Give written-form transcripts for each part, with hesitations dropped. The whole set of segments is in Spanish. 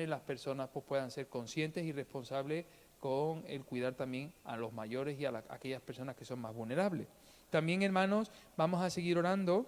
las personas pues puedan ser conscientes y responsables con el cuidar también a los mayores y a aquellas personas que son más vulnerables. También, hermanos, vamos a seguir orando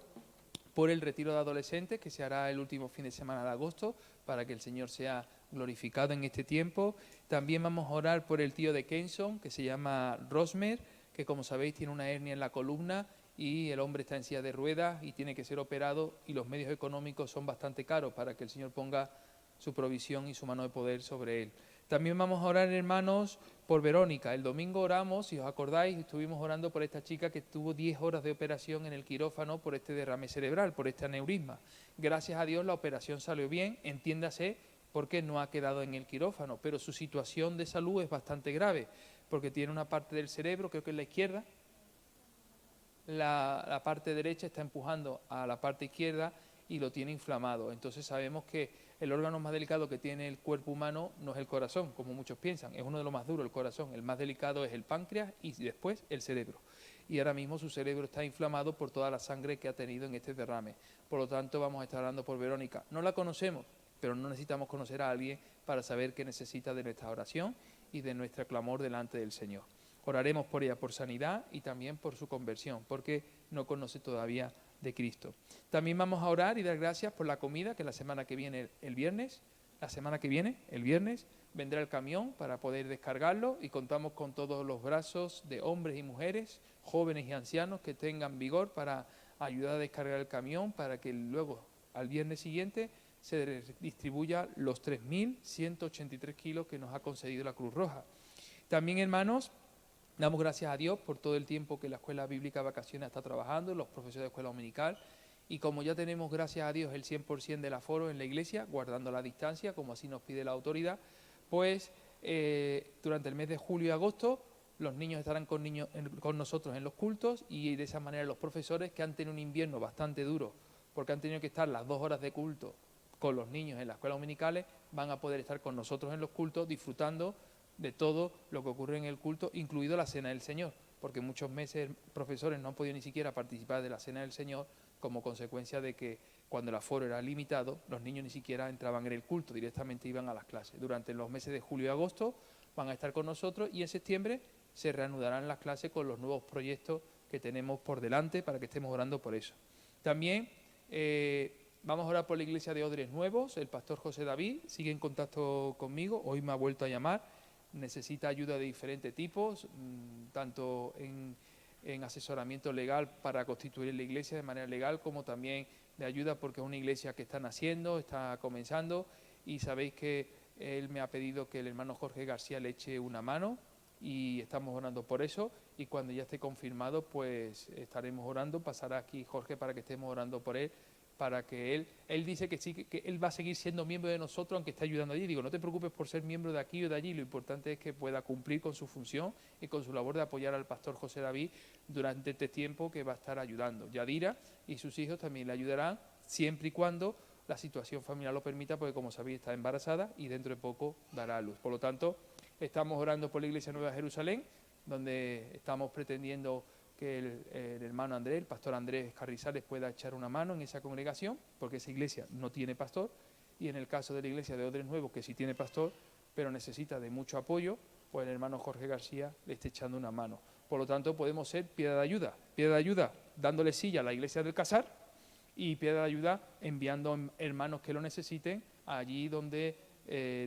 por el retiro de adolescentes que se hará el último fin de semana de agosto, para que el Señor sea glorificado en este tiempo. También vamos a orar por el tío de Kenson, que se llama Rosmer, que como sabéis tiene una hernia en la columna y el hombre está en silla de ruedas y tiene que ser operado, y los medios económicos son bastante caros, para que el Señor ponga su provisión y su mano de poder sobre él. También vamos a orar, hermanos, por Verónica. El domingo oramos, si os acordáis, estuvimos orando por esta chica que tuvo 10 horas de operación en el quirófano por este derrame cerebral, por este aneurisma. Gracias a Dios la operación salió bien, entiéndase, porque no ha quedado en el quirófano, pero su situación de salud es bastante grave, porque tiene una parte del cerebro, creo que es la izquierda, la parte derecha está empujando a la parte izquierda y lo tiene inflamado. Entonces sabemos que el órgano más delicado que tiene el cuerpo humano no es el corazón, como muchos piensan, es uno de los más duros el corazón. El más delicado es el páncreas y después el cerebro. Y ahora mismo su cerebro está inflamado por toda la sangre que ha tenido en este derrame. Por lo tanto, vamos a estar hablando por Verónica. No la conocemos, pero no necesitamos conocer a alguien para saber que necesita de nuestra oración y de nuestro clamor delante del Señor. Oraremos por ella por sanidad y también por su conversión, porque no conoce todavía de Cristo. También vamos a orar y dar gracias por la comida, que la semana que viene, el viernes, vendrá el camión para poder descargarlo, y contamos con todos los brazos de hombres y mujeres, jóvenes y ancianos, que tengan vigor para ayudar a descargar el camión, para que luego, al viernes siguiente, se distribuya los 3.183 kilos que nos ha concedido la Cruz Roja. También, hermanos, damos gracias a Dios por todo el tiempo que la Escuela Bíblica Vacaciones está trabajando, los profesores de Escuela Dominical, y como ya tenemos, gracias a Dios, el 100% del aforo en la iglesia, guardando la distancia, como así nos pide la autoridad, pues durante el mes de julio y agosto los niños estarán con nosotros en los cultos, y de esa manera los profesores, que han tenido un invierno bastante duro, porque han tenido que estar las 2 horas de culto con los niños en las escuelas dominicales, van a poder estar con nosotros en los cultos disfrutando de todo lo que ocurre en el culto, incluido la Cena del Señor, porque muchos meses profesores no han podido ni siquiera participar de la Cena del Señor, como consecuencia de que cuando el aforo era limitado, los niños ni siquiera entraban en el culto, directamente iban a las clases. Durante los meses de julio y agosto van a estar con nosotros, y en septiembre se reanudarán las clases con los nuevos proyectos que tenemos por delante, para que estemos orando por eso. También vamos a orar por la iglesia de Odres Nuevos. El pastor José David sigue en contacto conmigo, hoy me ha vuelto a llamar, necesita ayuda de diferentes tipos, tanto en asesoramiento legal para constituir la iglesia de manera legal, como también de ayuda porque es una iglesia que está naciendo, está comenzando, y sabéis que él me ha pedido que el hermano Jorge García le eche una mano, y estamos orando por eso, y cuando ya esté confirmado pues estaremos orando, pasará aquí Jorge para que estemos orando por él, para que él dice que sí, que él va a seguir siendo miembro de nosotros aunque esté ayudando allí. Digo, no te preocupes por ser miembro de aquí o de allí, lo importante es que pueda cumplir con su función y con su labor de apoyar al pastor José David durante este tiempo que va a estar ayudando. Yadira y sus hijos también le ayudarán, siempre y cuando la situación familiar lo permita, porque como sabéis está embarazada y dentro de poco dará a luz. Por lo tanto, estamos orando por la Iglesia Nueva de Jerusalén, donde estamos pretendiendo que el hermano Andrés, el pastor Andrés Carrizales, pueda echar una mano en esa congregación, porque esa iglesia no tiene pastor, y en el caso de la iglesia de Odres Nuevos, que sí tiene pastor, pero necesita de mucho apoyo, pues el hermano Jorge García le está echando una mano. Por lo tanto, podemos ser piedra de ayuda dándole silla a la iglesia del Casar, y piedra de ayuda enviando hermanos que lo necesiten allí donde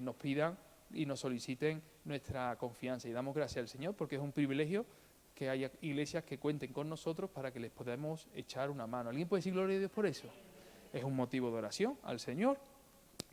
nos pidan y nos soliciten nuestra confianza. Y damos gracias al Señor, porque es un privilegio que haya iglesias que cuenten con nosotros para que les podamos echar una mano. ¿Alguien puede decir gloria a Dios por eso? Es un motivo de oración al Señor.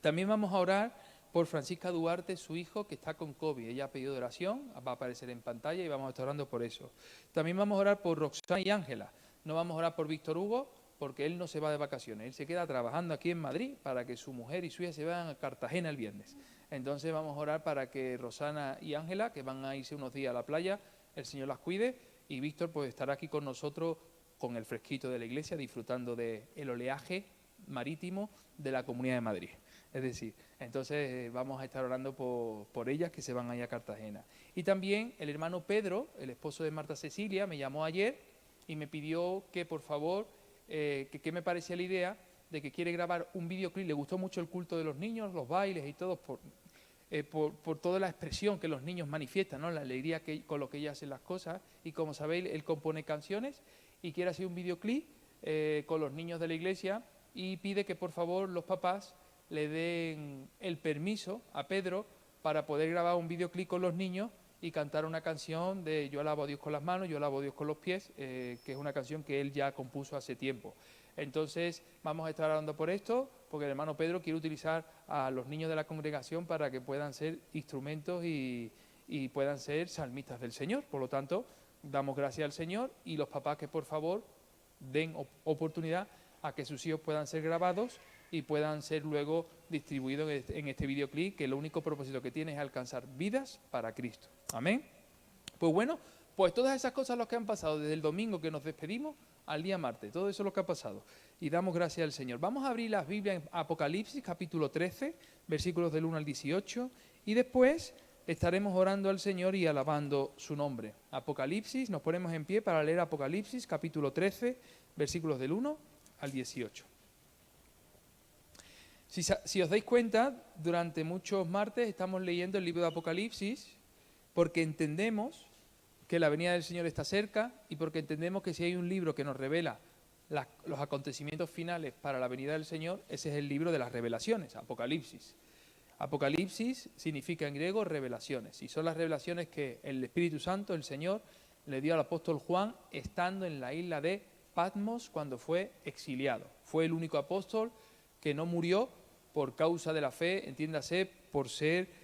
También vamos a orar por Francisca Duarte, su hijo, que está con COVID. Ella ha pedido oración, va a aparecer en pantalla y vamos a estar orando por eso. También vamos a orar por Roxana y Ángela. No vamos a orar por Víctor Hugo, porque él no se va de vacaciones. Él se queda trabajando aquí en Madrid para que su mujer y su hija se vayan a Cartagena el viernes. Entonces vamos a orar para que Rosana y Ángela, que van a irse unos días a la playa, el Señor las cuide, y Víctor pues estará aquí con nosotros con el fresquito de la iglesia, disfrutando del oleaje marítimo de la Comunidad de Madrid. Es decir, entonces vamos a estar orando por ellas, que se van a ir a Cartagena. Y también el hermano Pedro, el esposo de Marta Cecilia, me llamó ayer y me pidió que por favor, que me parecía la idea de que quiere grabar un videoclip. Le gustó mucho el culto de los niños, los bailes y todo, por toda la expresión que los niños manifiestan, ¿no? La alegría con lo que ellos hacen las cosas. Y como sabéis, él compone canciones y quiere hacer un videoclip con los niños de la iglesia, y pide que por favor los papás le den el permiso a Pedro para poder grabar un videoclip con los niños y cantar una canción de Yo alabo a Dios con las manos, yo alabo a Dios con los pies, que es una canción que él ya compuso hace tiempo. Entonces vamos a estar hablando por esto, porque el hermano Pedro quiere utilizar a los niños de la congregación para que puedan ser instrumentos y puedan ser salmistas del Señor. Por lo tanto, damos gracias al Señor, y los papás que por favor den oportunidad a que sus hijos puedan ser grabados y puedan ser luego distribuidos en este videoclip, que el único propósito que tiene es alcanzar vidas para Cristo. Amén. Pues bueno, pues todas esas cosas lo que han pasado desde el domingo que nos despedimos al día martes, todo eso es lo que ha pasado, y damos gracias al Señor. Vamos a abrir las Biblias en Apocalipsis, capítulo 13, versículos del 1 al 18, y después estaremos orando al Señor y alabando su nombre. Apocalipsis, nos ponemos en pie para leer Apocalipsis, capítulo 13, versículos del 1 al 18. Si os dais cuenta, durante muchos martes estamos leyendo el libro de Apocalipsis porque entendemos que la venida del Señor está cerca, y porque entendemos que si hay un libro que nos revela los acontecimientos finales para la venida del Señor, ese es el libro de las revelaciones, Apocalipsis. Apocalipsis significa en griego revelaciones, y son las revelaciones que el Espíritu Santo, el Señor, le dio al apóstol Juan estando en la isla de Patmos cuando fue exiliado. Fue el único apóstol que no murió por causa de la fe, entiéndase, por ser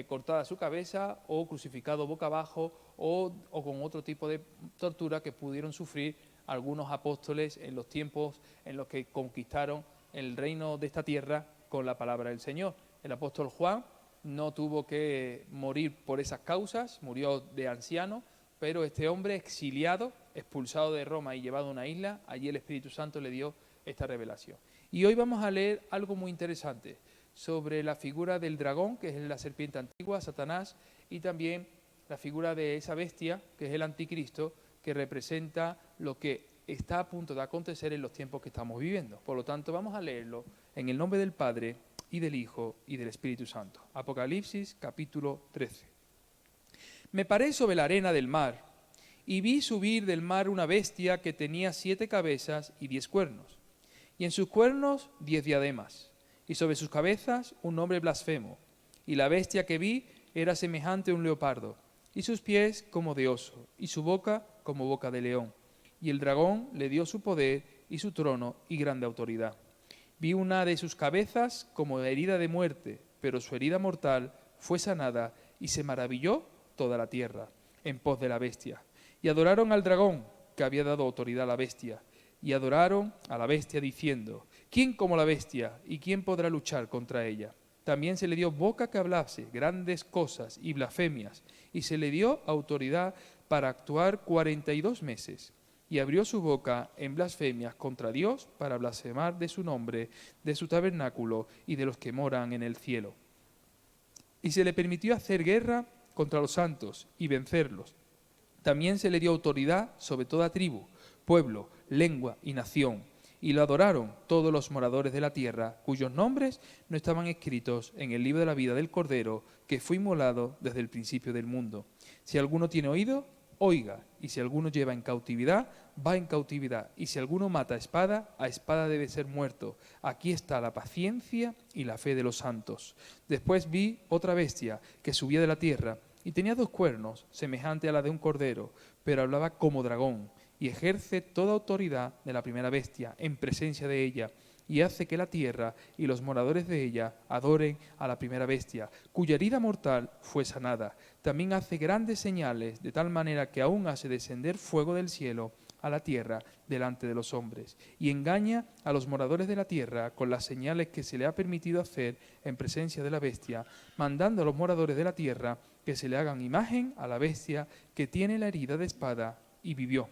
cortada su cabeza o crucificado boca abajo o con otro tipo de tortura que pudieron sufrir algunos apóstoles en los tiempos en los que conquistaron el reino de esta tierra con la palabra del Señor. El apóstol Juan no tuvo que morir por esas causas, murió de anciano, pero este hombre exiliado, expulsado de Roma y llevado a una isla, allí el Espíritu Santo le dio esta revelación. Y hoy vamos a leer algo muy interesante sobre la figura del dragón, que es la serpiente antigua, Satanás, y también la figura de esa bestia, que es el anticristo, que representa lo que está a punto de acontecer en los tiempos que estamos viviendo. Por lo tanto, vamos a leerlo en el nombre del Padre, y del Hijo, y del Espíritu Santo. Apocalipsis, capítulo 13. Me paré sobre la arena del mar, y vi subir del mar una bestia que tenía 7 cabezas y 10 cuernos, y en sus cuernos 10 diademas, y sobre sus cabezas un nombre blasfemo. Y la bestia que vi era semejante a un leopardo, y sus pies como de oso, y su boca como boca de león. Y el dragón le dio su poder y su trono y grande autoridad. Vi una de sus cabezas como herida de muerte, pero su herida mortal fue sanada, y se maravilló toda la tierra en pos de la bestia. Y adoraron al dragón, que había dado autoridad a la bestia, y adoraron a la bestia diciendo: ¿quién como la bestia, y quién podrá luchar contra ella? También se le dio boca que hablase grandes cosas y blasfemias, y se le dio autoridad para actuar 42 meses. Y abrió su boca en blasfemias contra Dios para blasfemar de su nombre, de su tabernáculo y de los que moran en el cielo. Y se le permitió hacer guerra contra los santos y vencerlos. También se le dio autoridad sobre toda tribu, pueblo, lengua y nación. Y lo adoraron todos los moradores de la tierra, cuyos nombres no estaban escritos en el libro de la vida del Cordero, que fue inmolado desde el principio del mundo. Si alguno tiene oído, oiga, y si alguno lleva en cautividad, va en cautividad, y si alguno mata a espada debe ser muerto. Aquí está la paciencia y la fe de los santos. Después vi otra bestia que subía de la tierra, y tenía 2 cuernos, semejante a la de un cordero, pero hablaba como dragón, y ejerce toda autoridad de la primera bestia en presencia de ella, y hace que la tierra y los moradores de ella adoren a la primera bestia, cuya herida mortal fue sanada. También hace grandes señales, de tal manera que aún hace descender fuego del cielo a la tierra delante de los hombres, y engaña a los moradores de la tierra con las señales que se le ha permitido hacer en presencia de la bestia, mandando a los moradores de la tierra que se le hagan imagen a la bestia que tiene la herida de espada, y vivió.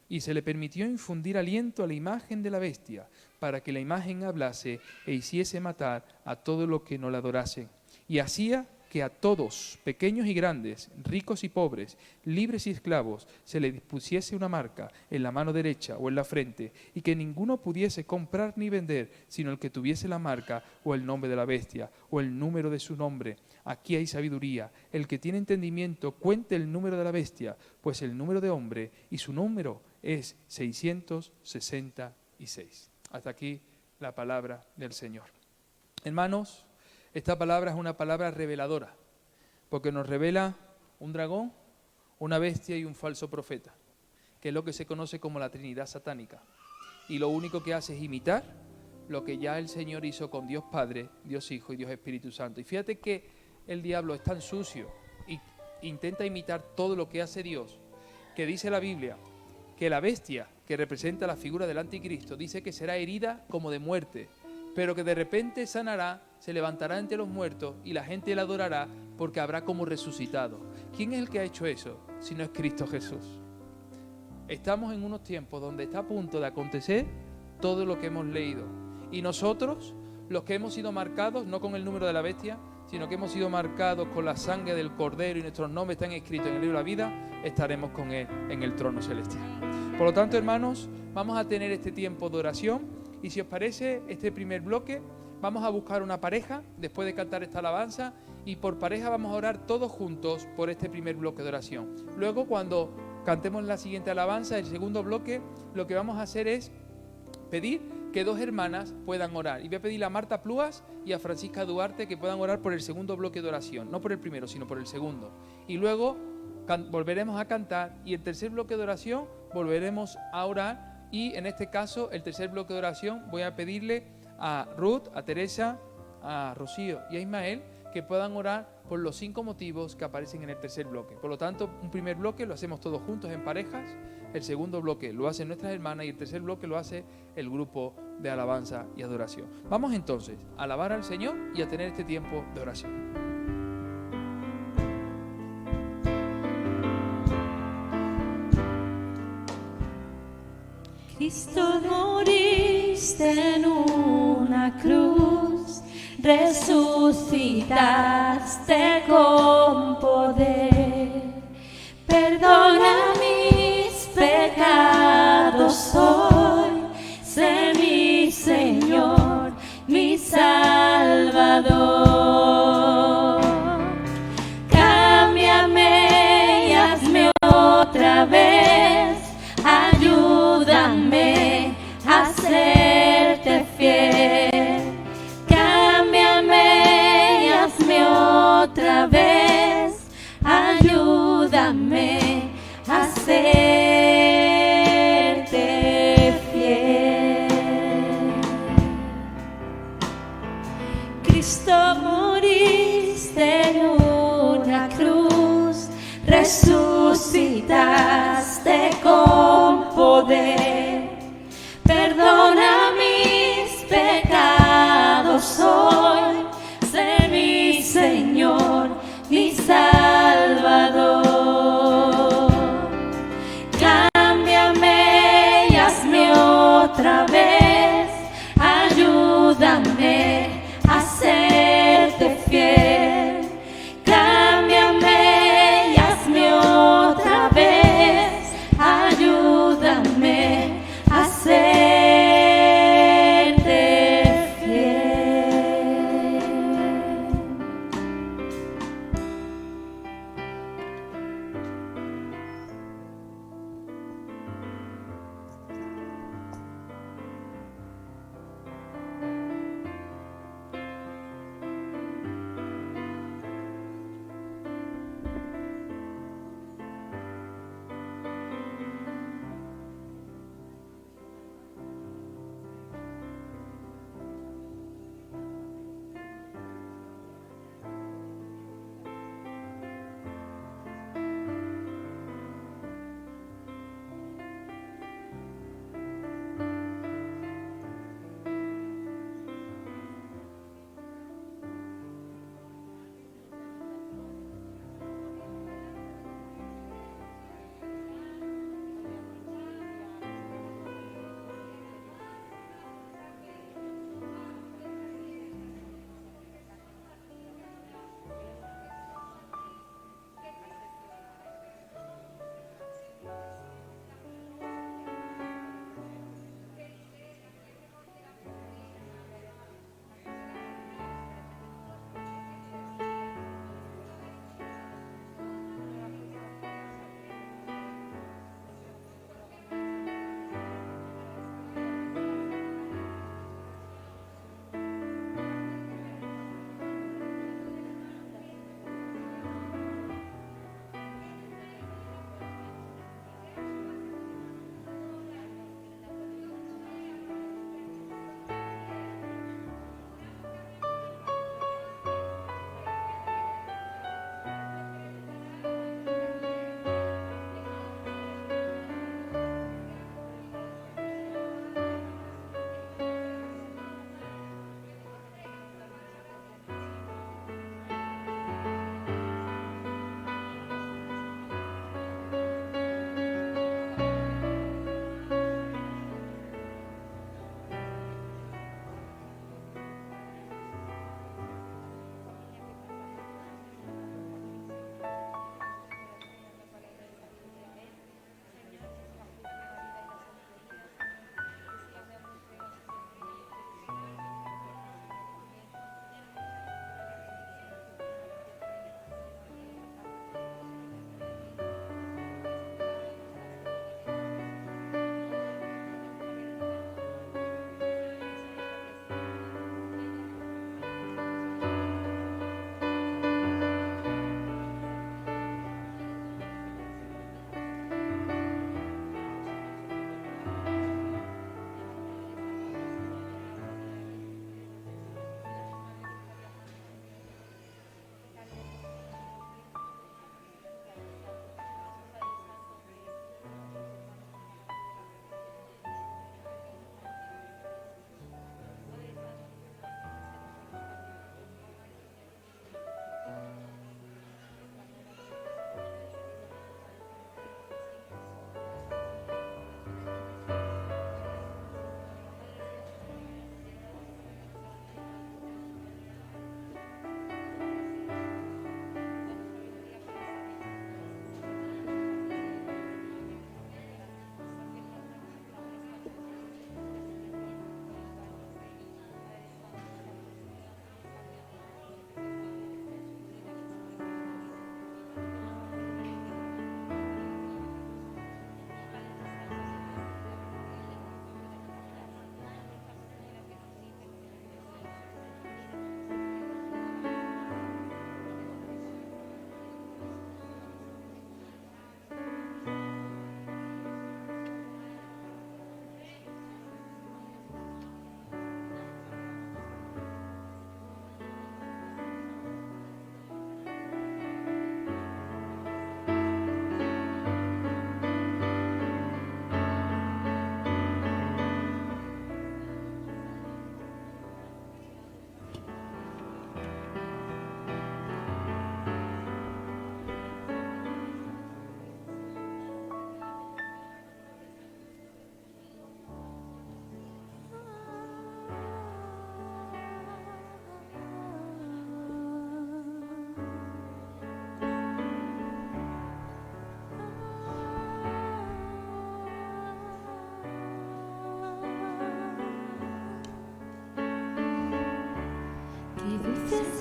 Y se le permitió infundir aliento a la imagen de la bestia, para que la imagen hablase e hiciese matar a todos los que no la adorasen. Y hacía que que a todos, pequeños y grandes, ricos y pobres, libres y esclavos, se les dispusiese una marca en la mano derecha o en la frente, y que ninguno pudiese comprar ni vender, sino el que tuviese la marca o el nombre de la bestia o el número de su nombre. Aquí hay sabiduría. El que tiene entendimiento cuente el número de la bestia, pues el número de hombre y su número es 666. Hasta aquí la palabra del Señor. Hermanos, esta palabra es una palabra reveladora, porque nos revela un dragón, una bestia y un falso profeta, que es lo que se conoce como la Trinidad satánica. Y lo único que hace es imitar lo que ya el Señor hizo con Dios Padre, Dios Hijo y Dios Espíritu Santo. Y fíjate que el diablo es tan sucio y intenta imitar todo lo que hace Dios, que dice la Biblia que la bestia, que representa la figura del anticristo, dice que será herida como de muerte, pero que de repente sanará, se levantará entre los muertos y la gente la adorará porque habrá como resucitado. ¿Quién es el que ha hecho eso? Si no es Cristo Jesús. Estamos en unos tiempos donde está a punto de acontecer todo lo que hemos leído. Y nosotros, los que hemos sido marcados, no con el número de la bestia, sino que hemos sido marcados con la sangre del Cordero y nuestros nombres están escritos en el libro de la vida, estaremos con Él en el trono celestial. Por lo tanto, hermanos, vamos a tener este tiempo de oración y si os parece, este primer bloque, vamos a buscar una pareja después de cantar esta alabanza y por pareja vamos a orar todos juntos por este primer bloque de oración. Luego, cuando cantemos la siguiente alabanza, el segundo bloque, lo que vamos a hacer es pedir que dos hermanas puedan orar. Y voy a pedirle a Marta Pluas y a Francisca Duarte que puedan orar por el segundo bloque de oración. No por el primero, sino por el segundo. Y luego volveremos a cantar y el tercer bloque de oración volveremos a orar. Y en este caso, el tercer bloque de oración, voy a pedirle a Ruth, a Teresa, a Rocío y a Ismael que puedan orar por los 5 motivos que aparecen en el tercer bloque. Por lo tanto, un primer bloque lo hacemos todos juntos en parejas, el segundo bloque lo hacen nuestras hermanas y el tercer bloque lo hace el grupo de alabanza y adoración. Vamos entonces a alabar al Señor y a tener este tiempo de oración. Cristo, moriste en una cruz, resucitaste con poder. Perdona mis pecados hoy, sé mi Señor, mi Salvador. Cámbiame y hazme otra vez, ayúdame a serte fiel. Cámbiame y hazme otra vez, ayúdame a serte fiel. Cristo, moriste en una cruz, resucitaste con poder. Perdona mis pecados hoy, sé mi Señor, mi Salvador. Cámbiame y hazme otra vez, ayúdame a serte fiel. Cámbiame y hazme otra vez, ayúdame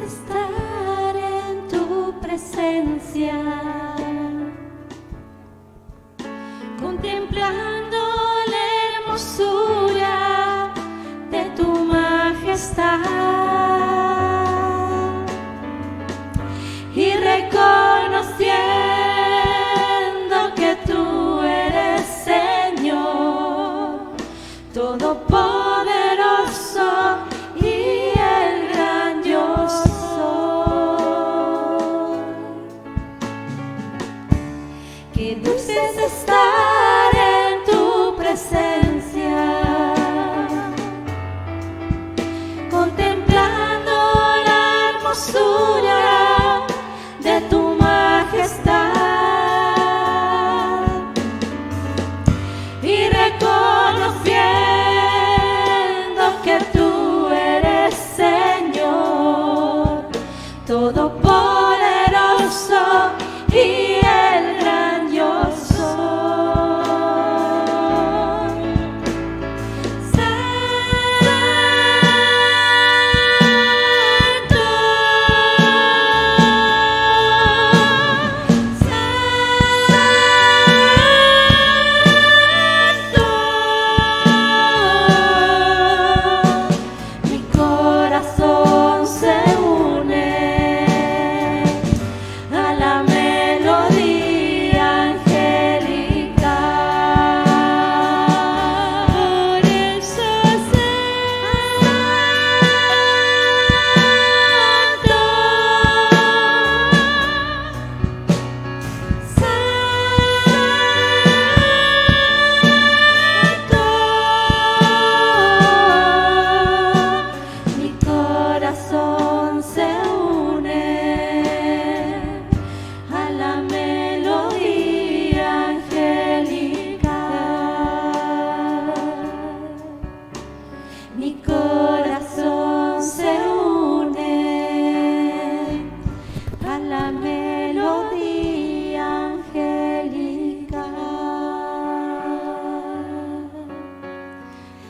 estar en tu presencia, contemplando la hermosura de tu majestad y reconociendo que tú eres Señor Todopoderoso y el gran yo soy. Qué dulce es estar en tu presencia, contemplando la hermosura de tu majestad y reconociendo que tú eres Señor Todopoderoso y el gran yo soy. Mi corazón se une a la melodía angelical. Por eso mi corazón se une a la melodía angelical. Mi corazón se une a la melodía angelical.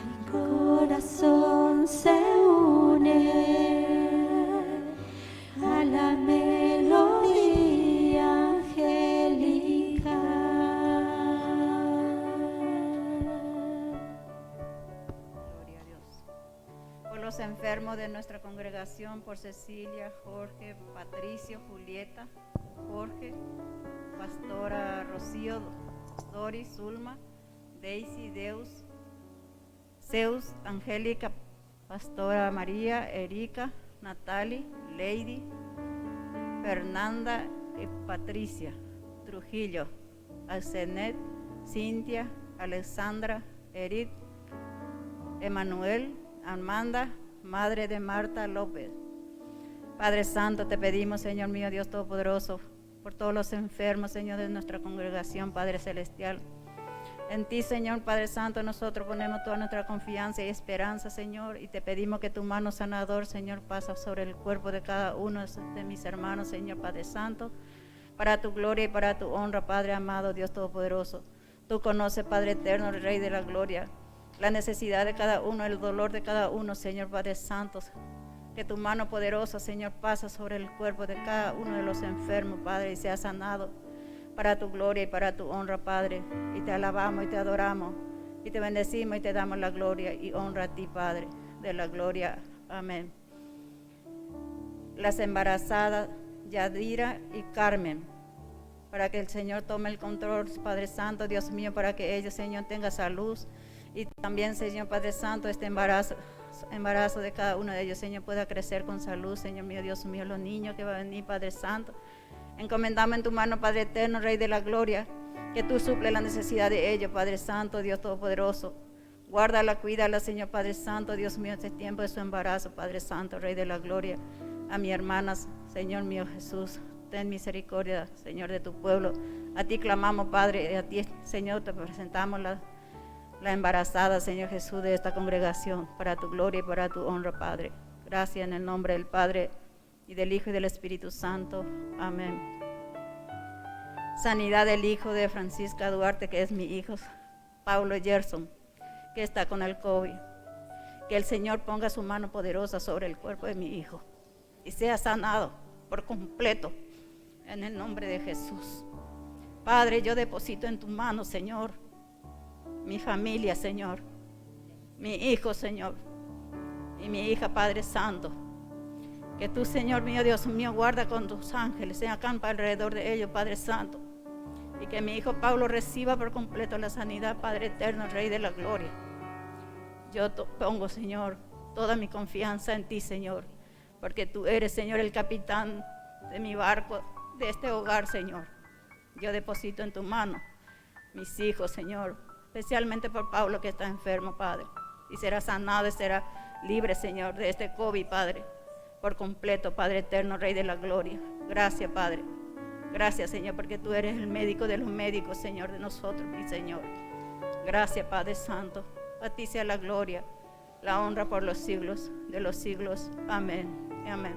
Mi corazón se une a la melodía angelical. Gloria a Dios. Por los enfermos de nuestra congregación, por Cecilia, Jorge, Patricio, Julieta, Jorge, Pastora Rocío, Doris, Zulma, Daisy, Deus, Zeus, Angélica, Pastora María, Erika, Natalie, Lady, Fernanda y Patricia, Trujillo, Alcenet, Cintia, Alexandra, Edith, Emanuel, Amanda, madre de Marta López. Padre Santo, te pedimos, Señor mío, Dios Todopoderoso, por todos los enfermos, Señor, de nuestra congregación, Padre Celestial. En ti, Señor, Padre Santo, nosotros ponemos toda nuestra confianza y esperanza, Señor, y te pedimos que tu mano sanador, Señor, pasa sobre el cuerpo de cada uno de mis hermanos, Señor, Padre Santo, para tu gloria y para tu honra, Padre amado, Dios Todopoderoso. Tú conoces, Padre eterno, el Rey de la gloria, la necesidad de cada uno, el dolor de cada uno, Señor, Padre Santo. Que tu mano poderosa, Señor, pasa sobre el cuerpo de cada uno de los enfermos, Padre, y sea sanado para tu gloria y para tu honra, Padre. Y te alabamos y te adoramos y te bendecimos y te damos la gloria y honra a ti, Padre, de la gloria. Amén. Las embarazadas, Yadira y Carmen, para que el Señor tome el control, Padre Santo, Dios mío, para que ellos, Señor, tengan salud. Y también, Señor, Padre Santo, este embarazo de cada uno de ellos, Señor, pueda crecer con salud, Señor mío, Dios mío, los niños que van a venir, Padre Santo. Encomendamos en tu mano, Padre eterno, Rey de la gloria, que tú suples la necesidad de ellos, Padre Santo, Dios Todopoderoso. Guárdala, cuídala, Señor, Padre Santo, Dios mío, este tiempo de su embarazo, Padre Santo, Rey de la gloria. A mis hermanas, Señor mío Jesús, ten misericordia, Señor, de tu pueblo. A ti clamamos, Padre, y a ti, Señor, te presentamos la embarazada, Señor Jesús, de esta congregación, para tu gloria y para tu honra, Padre. Gracias en el nombre del Padre, y del Hijo y del Espíritu Santo. Amén. Sanidad del hijo de Francisca Duarte, que es mi hijo, Paulo Gerson, que está con el COVID. Que el Señor ponga su mano poderosa sobre el cuerpo de mi hijo y sea sanado por completo en el nombre de Jesús. Padre, yo deposito en tu mano, Señor, mi familia, Señor, mi hijo, Señor, y mi hija, Padre Santo. Que tú, Señor mío, Dios mío, guarda con tus ángeles, se acampa alrededor de ellos, Padre Santo. Y que mi hijo Pablo reciba por completo la sanidad, Padre eterno, Rey de la gloria. Yo pongo, Señor, toda mi confianza en ti, Señor, porque tú eres, Señor, el capitán de mi barco, de este hogar, Señor. Yo deposito en tu mano mis hijos, Señor, especialmente por Pablo, que está enfermo, Padre, y será sanado y será libre, Señor, de este COVID, Padre, por completo, Padre eterno, Rey de la gloria. Gracias, Padre. Gracias, Señor, porque tú eres el médico de los médicos, Señor, de nosotros, mi Señor. Gracias, Padre Santo. A ti sea la gloria, la honra por los siglos de los siglos. Amén y amén.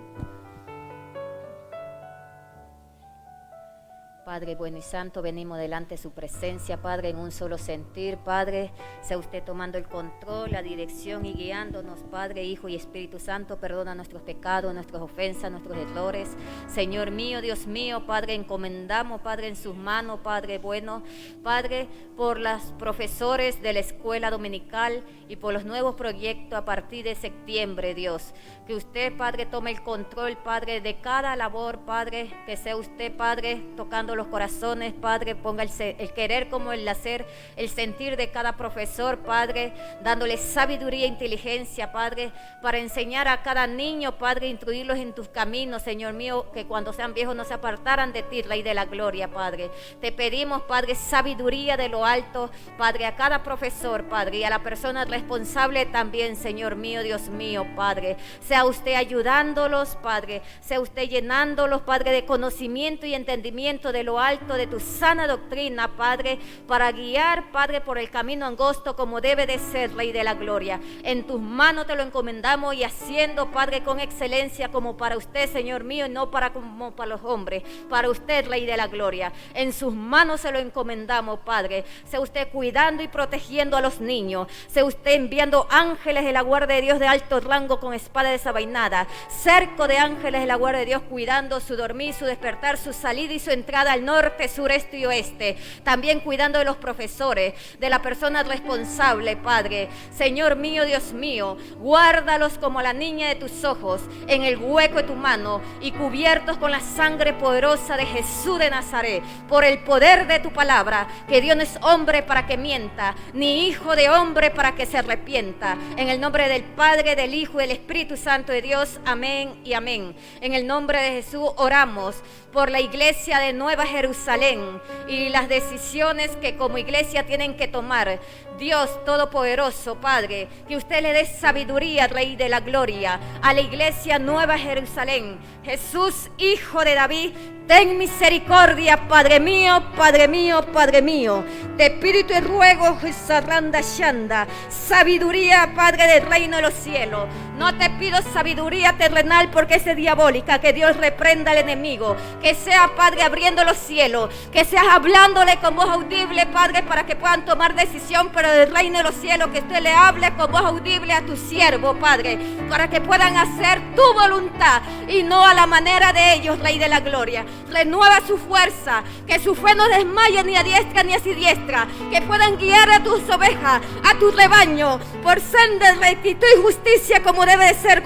Padre bueno y santo, venimos delante de su presencia, Padre, en un solo sentir, Padre, sea usted tomando el control, la dirección y guiándonos, Padre, Hijo y Espíritu Santo. Perdona nuestros pecados, nuestras ofensas, nuestros errores. Señor mío, Dios mío, Padre, encomendamos, Padre, en sus manos, Padre bueno, Padre, por los profesores de la escuela dominical y por los nuevos proyectos a partir de septiembre, Dios. Que usted, Padre, tome el control, Padre, de cada labor, Padre, que sea usted, Padre, tocando los corazones, Padre, ponga el querer como el hacer, el sentir de cada profesor, Padre, dándole sabiduría e inteligencia, Padre, para enseñar a cada niño, Padre, instruirlos en tus caminos, Señor mío, que cuando sean viejos no se apartaran de ti, Rey de la gloria, Padre. Te pedimos, Padre, sabiduría de lo alto, Padre, a cada profesor, Padre, y a la persona responsable también, Señor mío, Dios mío, Padre. Sea usted ayudándolos, Padre, sea usted llenándolos, Padre, de conocimiento y entendimiento de lo alto, de tu sana doctrina, Padre, para guiar, Padre, por el camino angosto como debe de ser, Rey de la gloria. En tus manos te lo encomendamos y haciendo, Padre, con excelencia como para usted, Señor mío, y no como para los hombres, para usted, Rey de la gloria. En sus manos se lo encomendamos, Padre. Sea usted cuidando y protegiendo a los niños, sea usted enviando ángeles de la guardia de Dios de alto rango con espada desenvainada, cerco de ángeles de la guardia de Dios cuidando su dormir, su despertar, su salida y su entrada al norte, sureste y oeste. También cuidando de los profesores, de la persona responsable, Padre. Señor mío, Dios mío, guárdalos como la niña de tus ojos en el hueco de tu mano y cubiertos con la sangre poderosa de Jesús de Nazaret, por el poder de tu palabra, que Dios no es hombre para que mienta, ni hijo de hombre para que se arrepienta. En el nombre del Padre, del Hijo y del Espíritu Santo de Dios, amén y amén. En el nombre de Jesús oramos por la iglesia de Nueva Jerusalén y las decisiones que como iglesia tienen que tomar. Dios Todopoderoso, Padre, que usted le dé sabiduría, Rey de la gloria, a la iglesia Nueva Jerusalén. Jesús, Hijo de David, ten misericordia, Padre mío, Padre mío, Padre mío. Te pido y te ruego, Jesarranda Shanda, sabiduría, Padre del reino de los cielos. No te pido sabiduría terrenal porque es diabólica, que Dios reprenda al enemigo. Que sea, Padre, abriendo los cielos, que seas hablándole con voz audible, Padre, para que puedan tomar decisión, pero del reino de los cielos, que usted le hable con voz audible a tu siervo, Padre, para que puedan hacer tu voluntad y no a la manera de ellos, Rey de la gloria. Renueva su fuerza, que su fe no desmaye ni a diestra ni a siniestra, que puedan guiar a tus ovejas, a tu rebaño, por senda de rectitud y justicia como debe de ser.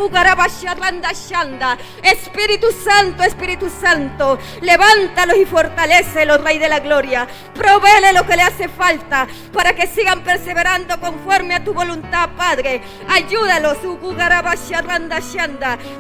Espíritu Santo, levántalos y fortalécelos, Rey de la gloria. Provéele lo que le hace falta para que sigan perseverando conforme a tu voluntad, Padre. Ayúdalos,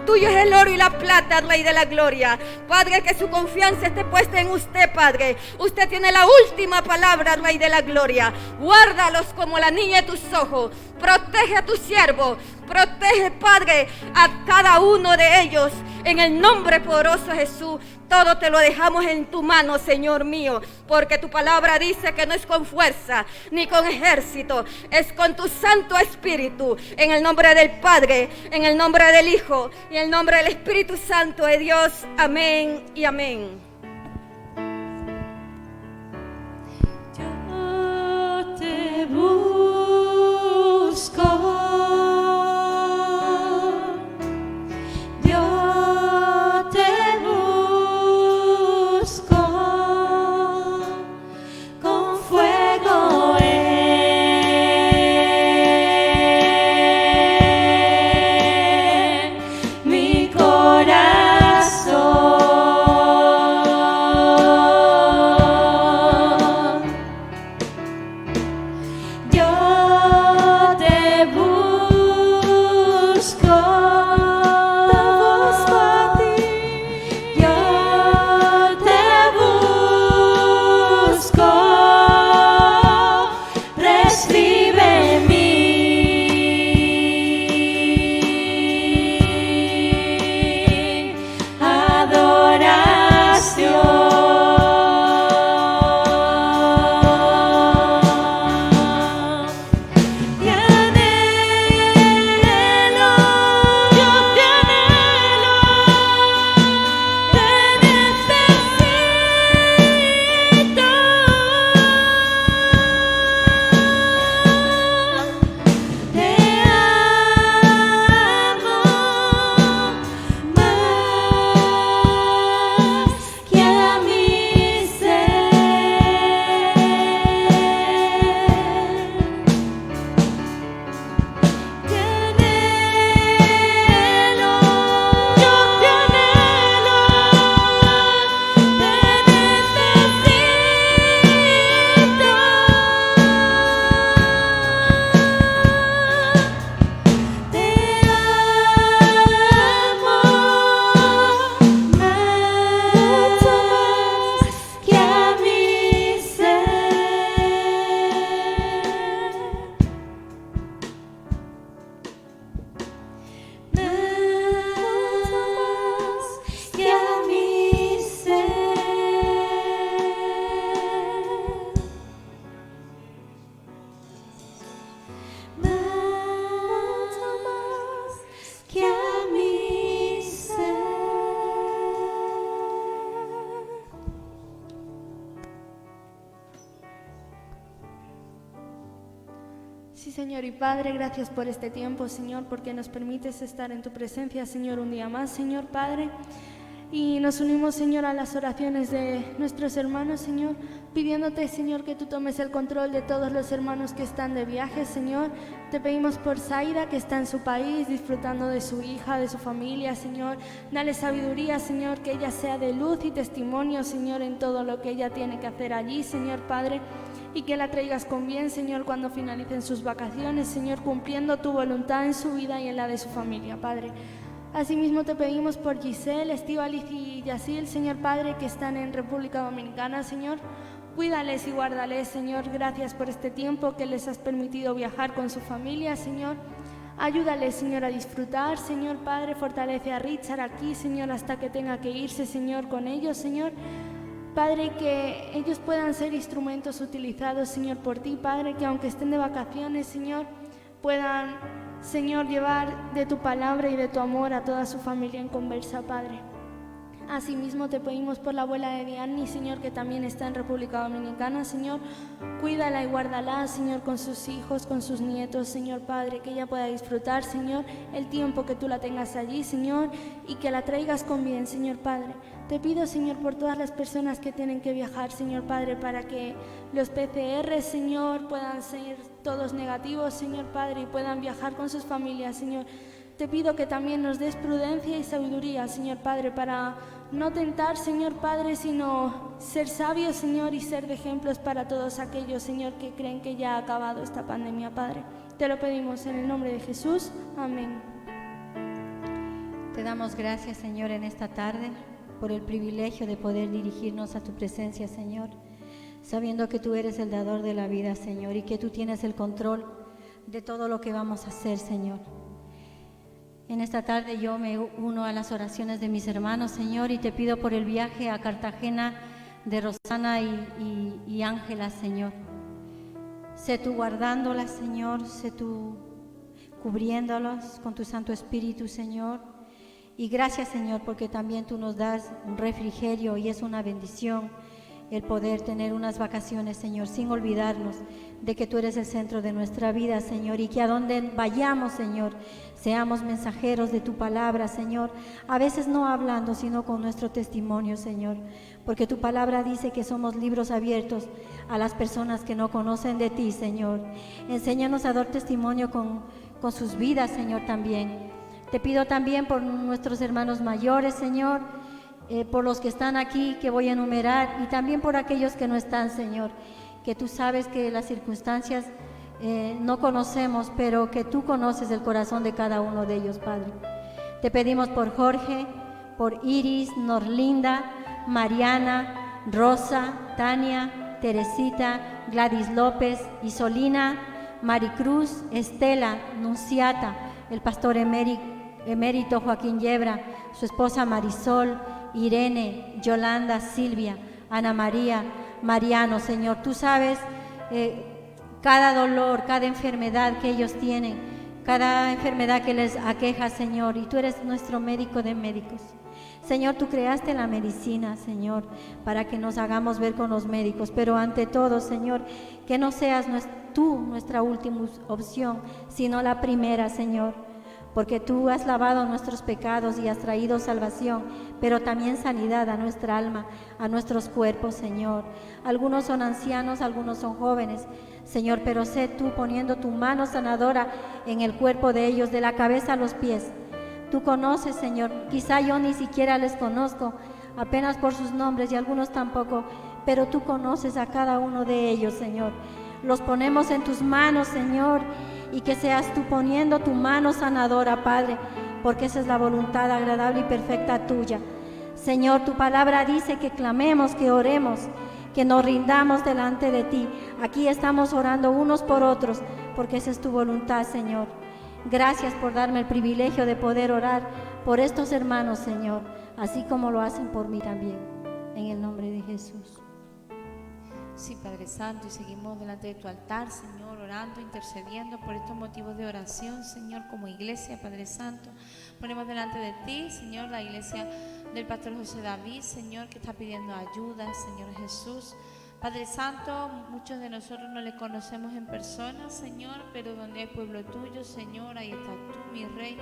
tuyo es el oro y la plata, Rey de la gloria. Padre, que su confianza esté puesta en usted, Padre. Usted tiene la última palabra, Rey de la gloria. Guárdalos como la niña de tus ojos. Protege a tu siervo. Protege, Padre, a cada uno de ellos. En el nombre poderoso de Jesús, todo te lo dejamos en tu mano, Señor mío, porque tu palabra dice que no es con fuerza ni con ejército, es con tu Santo Espíritu. En el nombre del Padre, en el nombre del Hijo y en el nombre del Espíritu Santo de Dios. Amén y amén. Yo te busco, Dios. Sí, Señor y Padre, gracias por este tiempo, Señor, porque nos permites estar en tu presencia, Señor, un día más, Señor Padre. Y nos unimos, Señor, a las oraciones de nuestros hermanos, Señor, pidiéndote, Señor, que tú tomes el control de todos los hermanos que están de viaje, Señor. Te pedimos por Zaira, que está en su país, disfrutando de su hija, de su familia, Señor. Dale sabiduría, Señor, que ella sea de luz y testimonio, Señor, en todo lo que ella tiene que hacer allí, Señor Padre. Y que la traigas con bien, Señor, cuando finalicen sus vacaciones, Señor, cumpliendo tu voluntad en su vida y en la de su familia, Padre. Asimismo te pedimos por Giselle, Estíbaliz y Yacil, Señor Padre, que están en República Dominicana, Señor. Cuídales y guárdales, Señor. Gracias por este tiempo que les has permitido viajar con su familia, Señor. Ayúdales, Señor, a disfrutar, Señor Padre. Fortalece a Richard aquí, Señor, hasta que tenga que irse, Señor, con ellos, Señor. Padre, que ellos puedan ser instrumentos utilizados, Señor, por ti, Padre, que aunque estén de vacaciones, Señor, puedan, Señor, llevar de tu palabra y de tu amor a toda su familia en Conversa, Padre. Asimismo te pedimos por la abuela de Diani, Señor, que también está en República Dominicana, Señor. Cuídala y guárdala, Señor, con sus hijos, con sus nietos, Señor Padre, que ella pueda disfrutar, Señor, el tiempo que tú la tengas allí, Señor, y que la traigas con bien, Señor Padre. Te pido, Señor, por todas las personas que tienen que viajar, Señor Padre, para que los PCR, Señor, puedan ser todos negativos, Señor Padre, y puedan viajar con sus familias, Señor. Te pido que también nos des prudencia y sabiduría, Señor Padre, para no tentar, Señor Padre, sino ser sabios, Señor, y ser de ejemplos para todos aquellos, Señor, que creen que ya ha acabado esta pandemia, Padre. Te lo pedimos en el nombre de Jesús. Amén. Te damos gracias, Señor, en esta tarde por el privilegio de poder dirigirnos a tu presencia, Señor, sabiendo que tú eres el dador de la vida, Señor, y que tú tienes el control de todo lo que vamos a hacer, Señor. En esta tarde yo me uno a las oraciones de mis hermanos, Señor, y te pido por el viaje a Cartagena de Rosana y Ángela, Señor. Sé tú guardándolas, Señor, sé tú cubriéndolas con tu Santo Espíritu, Señor. Y gracias, Señor, porque también tú nos das un refrigerio y es una bendición el poder tener unas vacaciones, Señor, sin olvidarnos de que tú eres el centro de nuestra vida, Señor, y que a donde vayamos, Señor, seamos mensajeros de tu palabra, Señor, a veces no hablando, sino con nuestro testimonio, Señor, porque tu palabra dice que somos libros abiertos a las personas que no conocen de ti, Señor. Enséñanos a dar testimonio con sus vidas, Señor, también. Te pido también por nuestros hermanos mayores, Señor, por los que están aquí, que voy a enumerar, y también por aquellos que no están, Señor, que tú sabes que las circunstancias no conocemos, pero que tú conoces el corazón de cada uno de ellos, Padre. Te pedimos por Jorge, por Iris, Norlinda, Mariana, Rosa, Tania, Teresita, Gladys López, Isolina, Maricruz, Estela, Nunciata, el pastor emérito Joaquín Yebra, su esposa Marisol, Irene, Yolanda, Silvia, Ana María, Mariano, Señor. Tú sabes cada dolor, cada enfermedad que ellos tienen, cada enfermedad que les aqueja, Señor, y tú eres nuestro médico de médicos. Señor, tú creaste la medicina, Señor, para que nos hagamos ver con los médicos, pero ante todo, Señor, que no seas tú nuestra última opción, sino la primera, Señor, porque tú has lavado nuestros pecados y has traído salvación, pero también sanidad a nuestra alma, a nuestros cuerpos, Señor. Algunos son ancianos, algunos son jóvenes, Señor, pero sé tú poniendo tu mano sanadora en el cuerpo de ellos, de la cabeza a los pies. Tú conoces, Señor, quizá yo ni siquiera les conozco, apenas por sus nombres y algunos tampoco, pero tú conoces a cada uno de ellos, Señor. Los ponemos en tus manos, Señor, y que seas tú poniendo tu mano sanadora, Padre, porque esa es la voluntad agradable y perfecta tuya. Señor, tu palabra dice que clamemos, que oremos, que nos rindamos delante de ti. Aquí estamos orando unos por otros, porque esa es tu voluntad, Señor. Gracias por darme el privilegio de poder orar por estos hermanos, Señor, así como lo hacen por mí también, en el nombre de Jesús. Sí, Padre Santo, y seguimos delante de tu altar, Señor, orando, intercediendo por estos motivos de oración, Señor, como iglesia, Padre Santo. Ponemos delante de ti, Señor, la iglesia del pastor José David, Señor, que está pidiendo ayuda, Señor Jesús. Padre Santo, muchos de nosotros no le conocemos en persona, Señor, pero donde hay pueblo tuyo, Señor, ahí estás tú, mi Rey.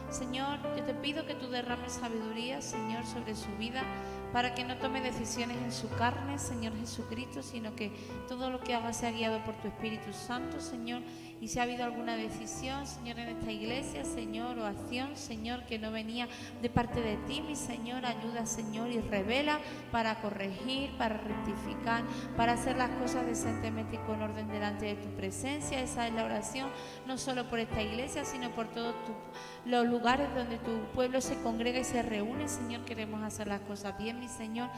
Señor, yo te pido que tú derrames sabiduría, Señor, sobre su vida, para que no tome decisiones en su carne, Señor Jesucristo, sino que todo lo que haga sea guiado por tu Espíritu Santo, Señor. Y si ha habido alguna decisión, Señor, en esta iglesia, Señor, o acción, Señor, que no venía de parte de ti, mi Señor, ayuda, Señor, y revela para corregir, para rectificar, para hacer las cosas decentemente y con orden delante de tu presencia. Esa es la oración, no solo por esta iglesia, sino por todos los lugares donde tu pueblo se congrega y se reúne. Señor, queremos hacer las cosas bien, mi Señor.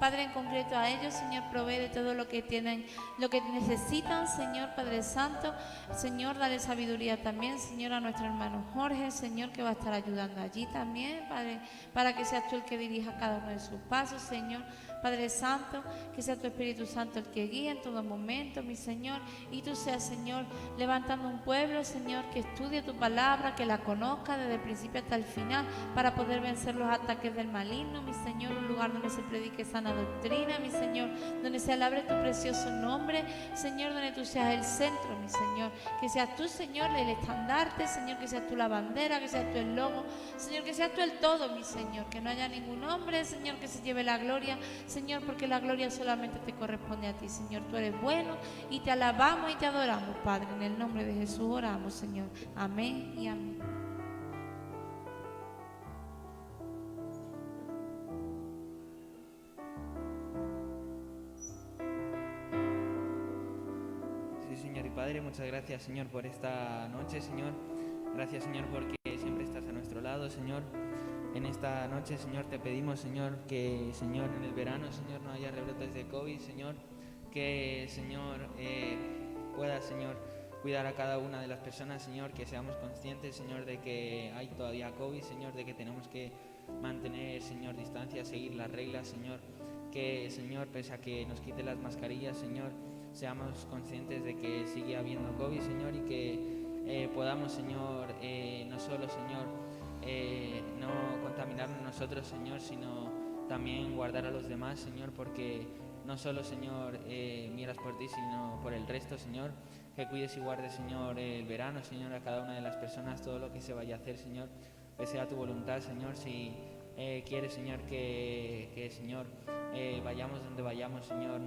Padre, en concreto a ellos, Señor, provee de todo lo que tienen, lo que necesitan, Señor, Padre Santo. Señor, dale sabiduría también, Señor, a nuestro hermano Jorge, Señor, que va a estar ayudando allí también, Padre, para que seas tú el que dirija cada uno de sus pasos, Señor. Padre Santo, que sea tu Espíritu Santo el que guíe en todo momento, mi Señor, y tú seas, Señor, levantando un pueblo, Señor, que estudie tu palabra, que la conozca desde el principio hasta el final, para poder vencer los ataques del maligno, mi Señor, un lugar donde se predique sana doctrina, mi Señor, donde se alabe tu precioso nombre, Señor, donde tú seas el centro, mi Señor, que seas tú, Señor, el estandarte, Señor, que seas tú la bandera, que seas tú el logo, Señor, que seas tú el todo, mi Señor, que no haya ningún hombre, Señor, que se lleve la gloria, Señor, porque la gloria solamente te corresponde a ti, Señor. Tú eres bueno y te alabamos y te adoramos, Padre. En el nombre de Jesús oramos, Señor. Amén y amén. Sí, Señor y Padre, muchas gracias, Señor, por esta noche, Señor. Gracias, Señor, porque siempre estás a nuestro lado, Señor. En esta noche, Señor, te pedimos, Señor, que, Señor, en el verano, Señor, no haya rebrotes de COVID, Señor, que, Señor, pueda, Señor, cuidar a cada una de las personas, Señor, que seamos conscientes, Señor, de que hay todavía COVID, Señor, de que tenemos que mantener, Señor, distancia, seguir las reglas, Señor, que, Señor, pese a que nos quite las mascarillas, Señor, seamos conscientes de que sigue habiendo COVID, Señor, y que podamos, Señor, no solo, Señor, no contaminarnos nosotros, Señor, sino también guardar a los demás, Señor, porque no solo, Señor, miras por ti, sino por el resto, Señor, que cuides y guardes, Señor, el verano, Señor, a cada una de las personas, todo lo que se vaya a hacer, Señor, que sea tu voluntad, Señor. Si quieres, Señor, que Señor, vayamos donde vayamos, Señor,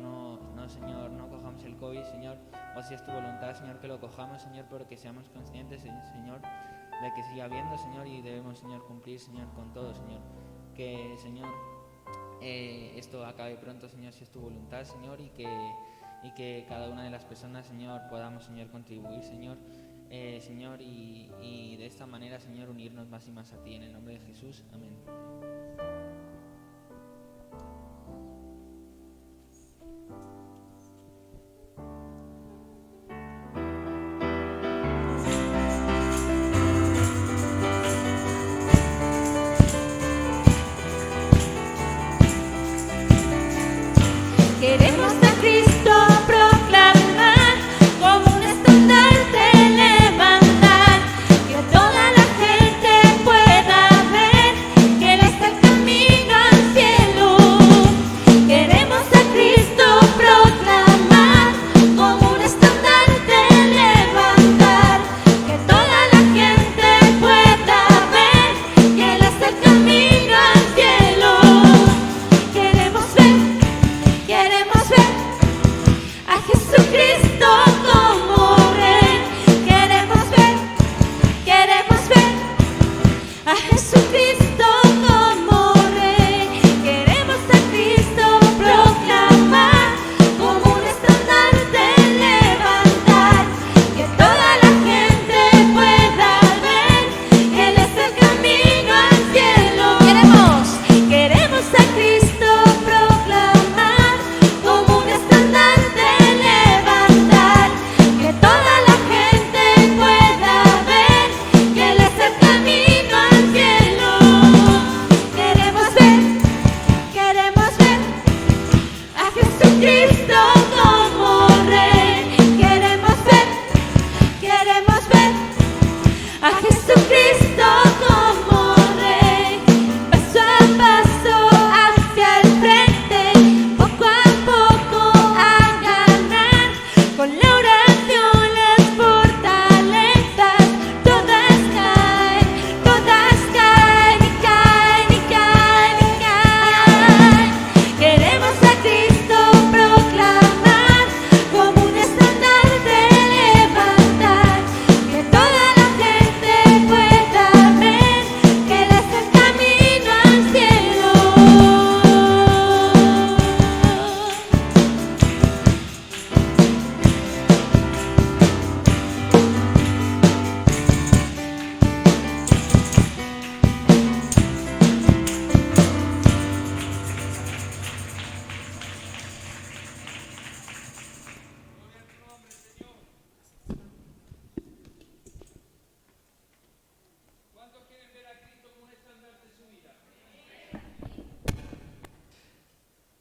Señor, no cojamos el COVID, Señor, o si es tu voluntad, Señor, que lo cojamos, Señor, pero que seamos conscientes, Señor, de que siga habiendo, Señor, y debemos, Señor, cumplir, Señor, con todo, Señor. Que, Señor, esto acabe pronto, Señor, si es tu voluntad, Señor, y que cada una de las personas, Señor, podamos, Señor, contribuir, Señor, Señor, y de esta manera, Señor, unirnos más y más a ti, en el nombre de Jesús. Amén. Queremos a Cristo proclamar, como un estandarte levantar, que toda la gente pueda ver que Él es el camino al cielo. Queremos a Cristo proclamar, como un estandarte levantar, que toda la gente pueda ver que Él es el camino al cielo. Queremos ver. Queremos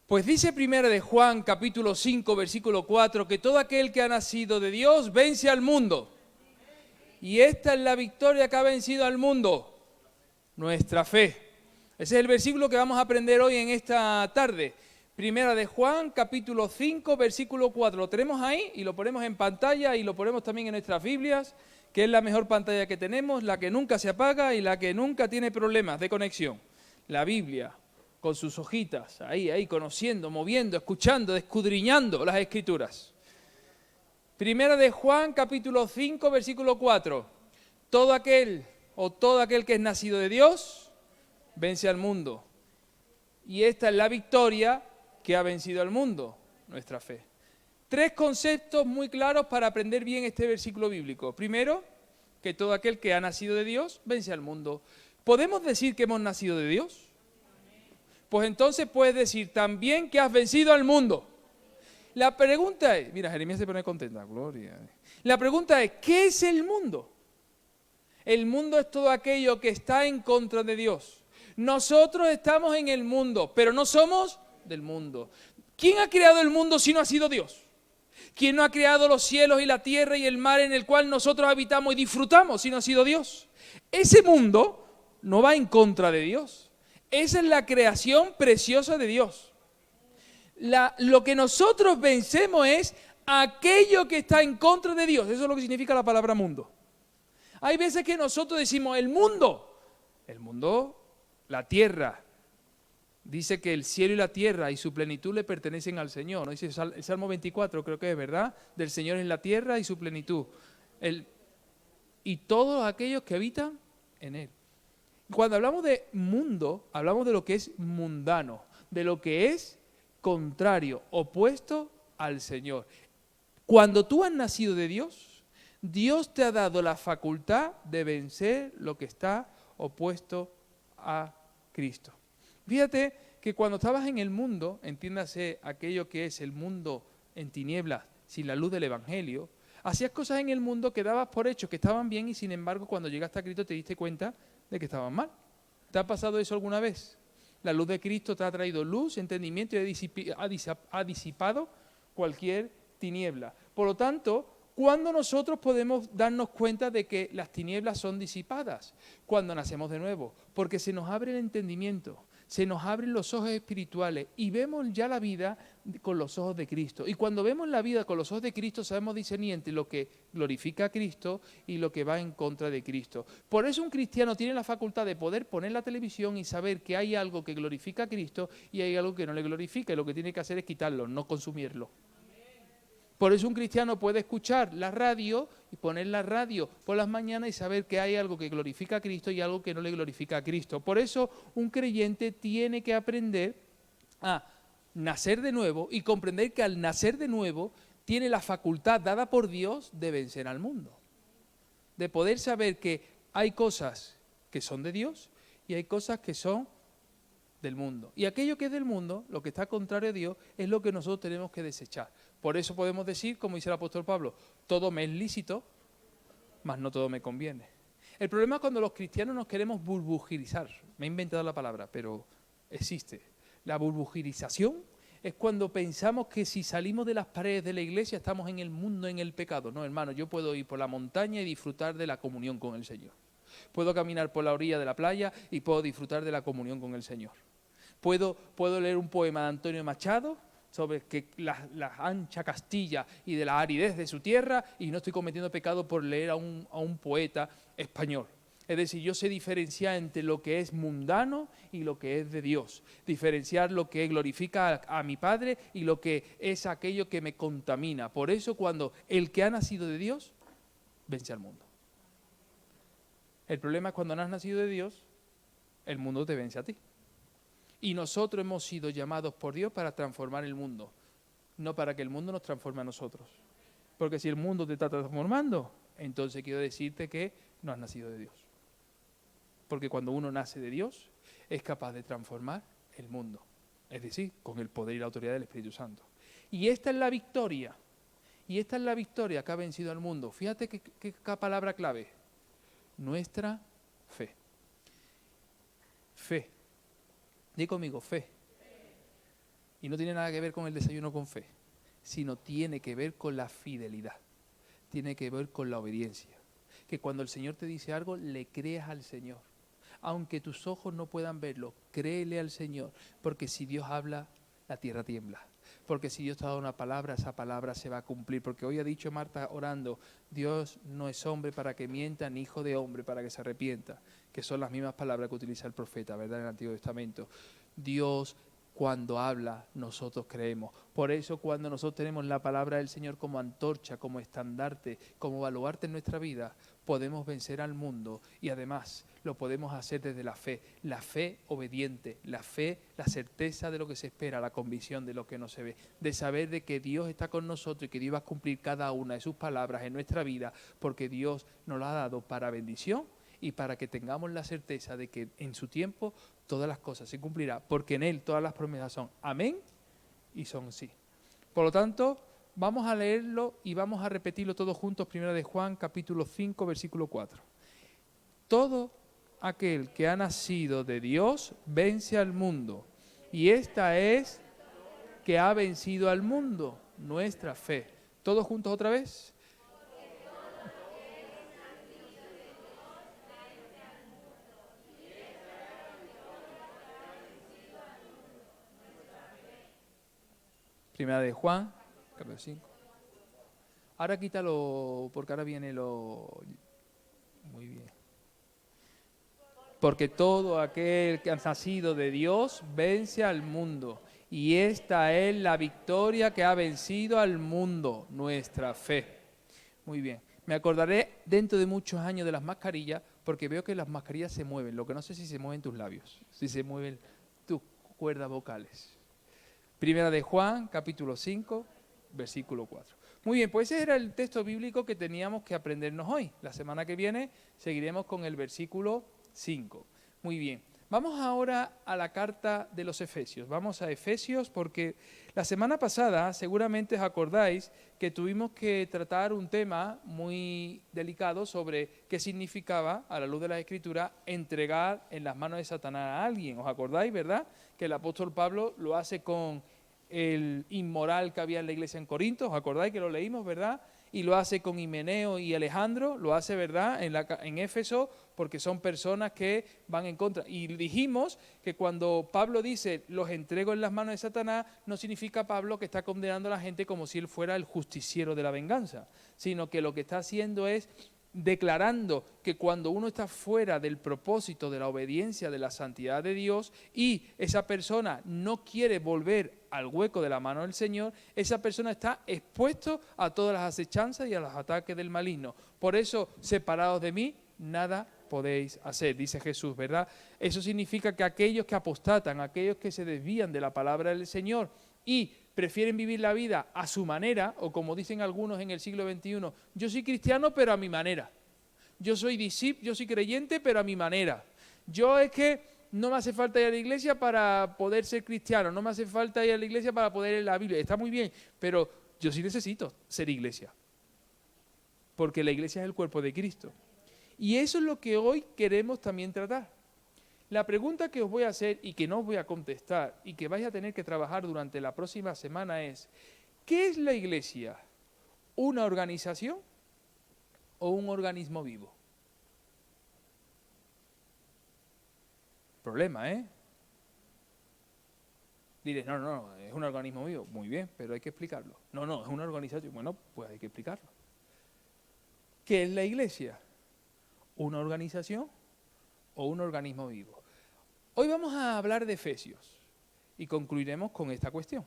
Pues dice primera de Juan, capítulo 5, versículo 4, que todo aquel que ha nacido de Dios vence al mundo. Y esta es la victoria que ha vencido al mundo, nuestra fe. Ese es el versículo que vamos a aprender hoy en esta tarde. Primera de Juan, capítulo 5, versículo 4. Lo tenemos ahí y lo ponemos en pantalla y lo ponemos también en nuestras Biblias, que es la mejor pantalla que tenemos, la que nunca se apaga y la que nunca tiene problemas de conexión. La Biblia, con sus hojitas, ahí, conociendo, moviendo, escuchando, escudriñando las Escrituras. Primera de Juan, capítulo 5, versículo 4. Todo aquel que es nacido de Dios, vence al mundo. Y esta es la victoria que ha vencido al mundo, nuestra fe. 3 conceptos muy claros para aprender bien este versículo bíblico. Primero, que todo aquel que ha nacido de Dios, vence al mundo. ¿Podemos decir que hemos nacido de Dios? Pues entonces puedes decir también que has vencido al mundo. La pregunta es, mira, Jeremías se pone contenta, gloria. La pregunta es, ¿qué es el mundo? El mundo es todo aquello que está en contra de Dios. Nosotros estamos en el mundo, pero no somos del mundo. ¿Quién ha creado el mundo si no ha sido Dios? ¿Quién no ha creado los cielos y la tierra y el mar en el cual nosotros habitamos y disfrutamos si no ha sido Dios? Ese mundo no va en contra de Dios. Esa es la creación preciosa de Dios. Lo que nosotros vencemos es aquello que está en contra de Dios. Eso es lo que significa la palabra mundo. Hay veces que nosotros decimos el mundo, la tierra. Dice que el cielo y la tierra y su plenitud le pertenecen al Señor. ¿No? Dice el Salmo 24, creo que es verdad, del Señor es la tierra y su plenitud. Y todos aquellos que habitan en él. Cuando hablamos de mundo, hablamos de lo que es mundano, de lo que es contrario, opuesto al Señor. Cuando tú has nacido de Dios, Dios te ha dado la facultad de vencer lo que está opuesto a Cristo. Fíjate que cuando estabas en el mundo, entiéndase aquello que es el mundo en tinieblas, sin la luz del Evangelio, hacías cosas en el mundo que dabas por hecho que estaban bien y sin embargo cuando llegaste a Cristo te diste cuenta de que estaban mal. ¿Te ha pasado eso alguna vez? La luz de Cristo te ha traído luz, entendimiento y ha disipado cualquier tiniebla. Por lo tanto, ¿cuándo nosotros podemos darnos cuenta de que las tinieblas son disipadas? Cuando nacemos de nuevo, porque se nos abre el entendimiento, se nos abren los ojos espirituales y vemos ya la vida con los ojos de Cristo. Y cuando vemos la vida con los ojos de Cristo, sabemos discernir entre lo que glorifica a Cristo y lo que va en contra de Cristo. Por eso un cristiano tiene la facultad de poder poner la televisión y saber que hay algo que glorifica a Cristo y hay algo que no le glorifica, y lo que tiene que hacer es quitarlo, no consumirlo. Por eso un cristiano puede escuchar la radio y poner la radio por las mañanas y saber que hay algo que glorifica a Cristo y algo que no le glorifica a Cristo. Por eso un creyente tiene que aprender a nacer de nuevo y comprender que al nacer de nuevo tiene la facultad dada por Dios de vencer al mundo. De poder saber que hay cosas que son de Dios y hay cosas que son del mundo. Y aquello que es del mundo, lo que está contrario a Dios, es lo que nosotros tenemos que desechar. Por eso podemos decir, como dice el apóstol Pablo, todo me es lícito, mas no todo me conviene. El problema es cuando los cristianos nos queremos burbujizar. Me he inventado la palabra, pero existe. La burbujirización es cuando pensamos que si salimos de las paredes de la iglesia estamos en el mundo, en el pecado. No, hermano, yo puedo ir por la montaña y disfrutar de la comunión con el Señor. Puedo caminar por la orilla de la playa y puedo disfrutar de la comunión con el Señor. Puedo leer un poema de Antonio Machado sobre que la ancha Castilla y de la aridez de su tierra, y no estoy cometiendo pecado por leer a un poeta español. Es decir, yo sé diferenciar entre lo que es mundano y lo que es de Dios. Diferenciar lo que glorifica a mi Padre y lo que es aquello que me contamina. Por eso cuando el que ha nacido de Dios vence al mundo. El problema es cuando no has nacido de Dios, el mundo te vence a ti. Y nosotros hemos sido llamados por Dios para transformar el mundo, no para que el mundo nos transforme a nosotros. Porque si el mundo te está transformando, entonces quiero decirte que no has nacido de Dios. Porque cuando uno nace de Dios, es capaz de transformar el mundo. Es decir, con el poder y la autoridad del Espíritu Santo. Y esta es la victoria. Y esta es la victoria que ha vencido al mundo. Fíjate qué palabra clave. Nuestra fe. Fe. Di conmigo, fe. Y no tiene nada que ver con el desayuno con fe, sino tiene que ver con la fidelidad, tiene que ver con la obediencia. Que cuando el Señor te dice algo, le creas al Señor. Aunque tus ojos no puedan verlo, créele al Señor, porque si Dios habla, la tierra tiembla. Porque si Dios te ha dado una palabra, esa palabra se va a cumplir. Porque hoy ha dicho Marta orando, Dios no es hombre para que mienta, ni hijo de hombre para que se arrepienta. Que son las mismas palabras que utiliza el profeta, ¿verdad?, en el Antiguo Testamento. Dios, cuando habla, nosotros creemos. Por eso cuando nosotros tenemos la palabra del Señor como antorcha, como estandarte, como baluarte en nuestra vida, podemos vencer al mundo y además lo podemos hacer desde la fe obediente, la fe, la certeza de lo que se espera, la convicción de lo que no se ve, de saber de que Dios está con nosotros y que Dios va a cumplir cada una de sus palabras en nuestra vida, porque Dios nos lo ha dado para bendición y para que tengamos la certeza de que en su tiempo todas las cosas se cumplirán, porque en Él todas las promesas son amén y son sí. Por lo tanto, vamos a leerlo y vamos a repetirlo todos juntos, 1 de Juan, capítulo 5, versículo 4. Todo aquel que ha nacido de Dios vence al mundo, y esta es que ha vencido al mundo, nuestra fe. ¿Todos juntos otra vez? Primera de Juan, capítulo 5. Ahora quítalo, porque ahora viene lo... Muy bien. Porque todo aquel que ha nacido de Dios vence al mundo. Y esta es la victoria que ha vencido al mundo, nuestra fe. Muy bien. Me acordaré dentro de muchos años de las mascarillas, porque veo que las mascarillas se mueven. Lo que no sé si se mueven tus labios, si se mueven tus cuerdas vocales. Primera de Juan, capítulo 5, versículo 4. Muy bien, pues ese era el texto bíblico que teníamos que aprendernos hoy. La semana que viene seguiremos con el versículo 5. Muy bien, vamos ahora a la carta de los Efesios. Vamos a Efesios porque la semana pasada seguramente os acordáis que tuvimos que tratar un tema muy delicado sobre qué significaba, a la luz de la Escritura, entregar en las manos de Satanás a alguien. ¿Os acordáis, verdad? Que el apóstol Pablo lo hace con el inmoral que había en la iglesia en Corinto. ¿Os acordáis que lo leímos, verdad? Y lo hace con Himeneo y Alejandro, lo hace, ¿verdad?, en Éfeso, porque son personas que van en contra. Y dijimos que cuando Pablo dice, los entrego en las manos de Satanás, no significa Pablo que está condenando a la gente como si él fuera el justiciero de la venganza, sino que lo que está haciendo es declarando que cuando uno está fuera del propósito de la obediencia, de la santidad de Dios, y esa persona no quiere volver al hueco de la mano del Señor, esa persona está expuesto a todas las acechanzas y a los ataques del maligno. Por eso, separados de mí, nada podéis hacer, dice Jesús, ¿verdad? Eso significa que aquellos que apostatan, aquellos que se desvían de la palabra del Señor y prefieren vivir la vida a su manera, o como dicen algunos en el siglo XXI, yo soy cristiano pero a mi manera, yo soy discípulo, yo soy creyente pero a mi manera, yo es que no me hace falta ir a la iglesia para poder ser cristiano, no me hace falta ir a la iglesia para poder leer la Biblia, está muy bien, pero yo sí necesito ser iglesia, porque la iglesia es el cuerpo de Cristo. Y eso es lo que hoy queremos también tratar. La pregunta que os voy a hacer y que no os voy a contestar y que vais a tener que trabajar durante la próxima semana es, ¿qué es la iglesia? ¿Una organización o un organismo vivo? Problema, ¿eh? Diréis, no, es un organismo vivo. Muy bien, pero hay que explicarlo. No, es una organización. Bueno, pues hay que explicarlo. ¿Qué es la iglesia? ¿Una organización o un organismo vivo? Hoy vamos a hablar de Efesios y concluiremos con esta cuestión.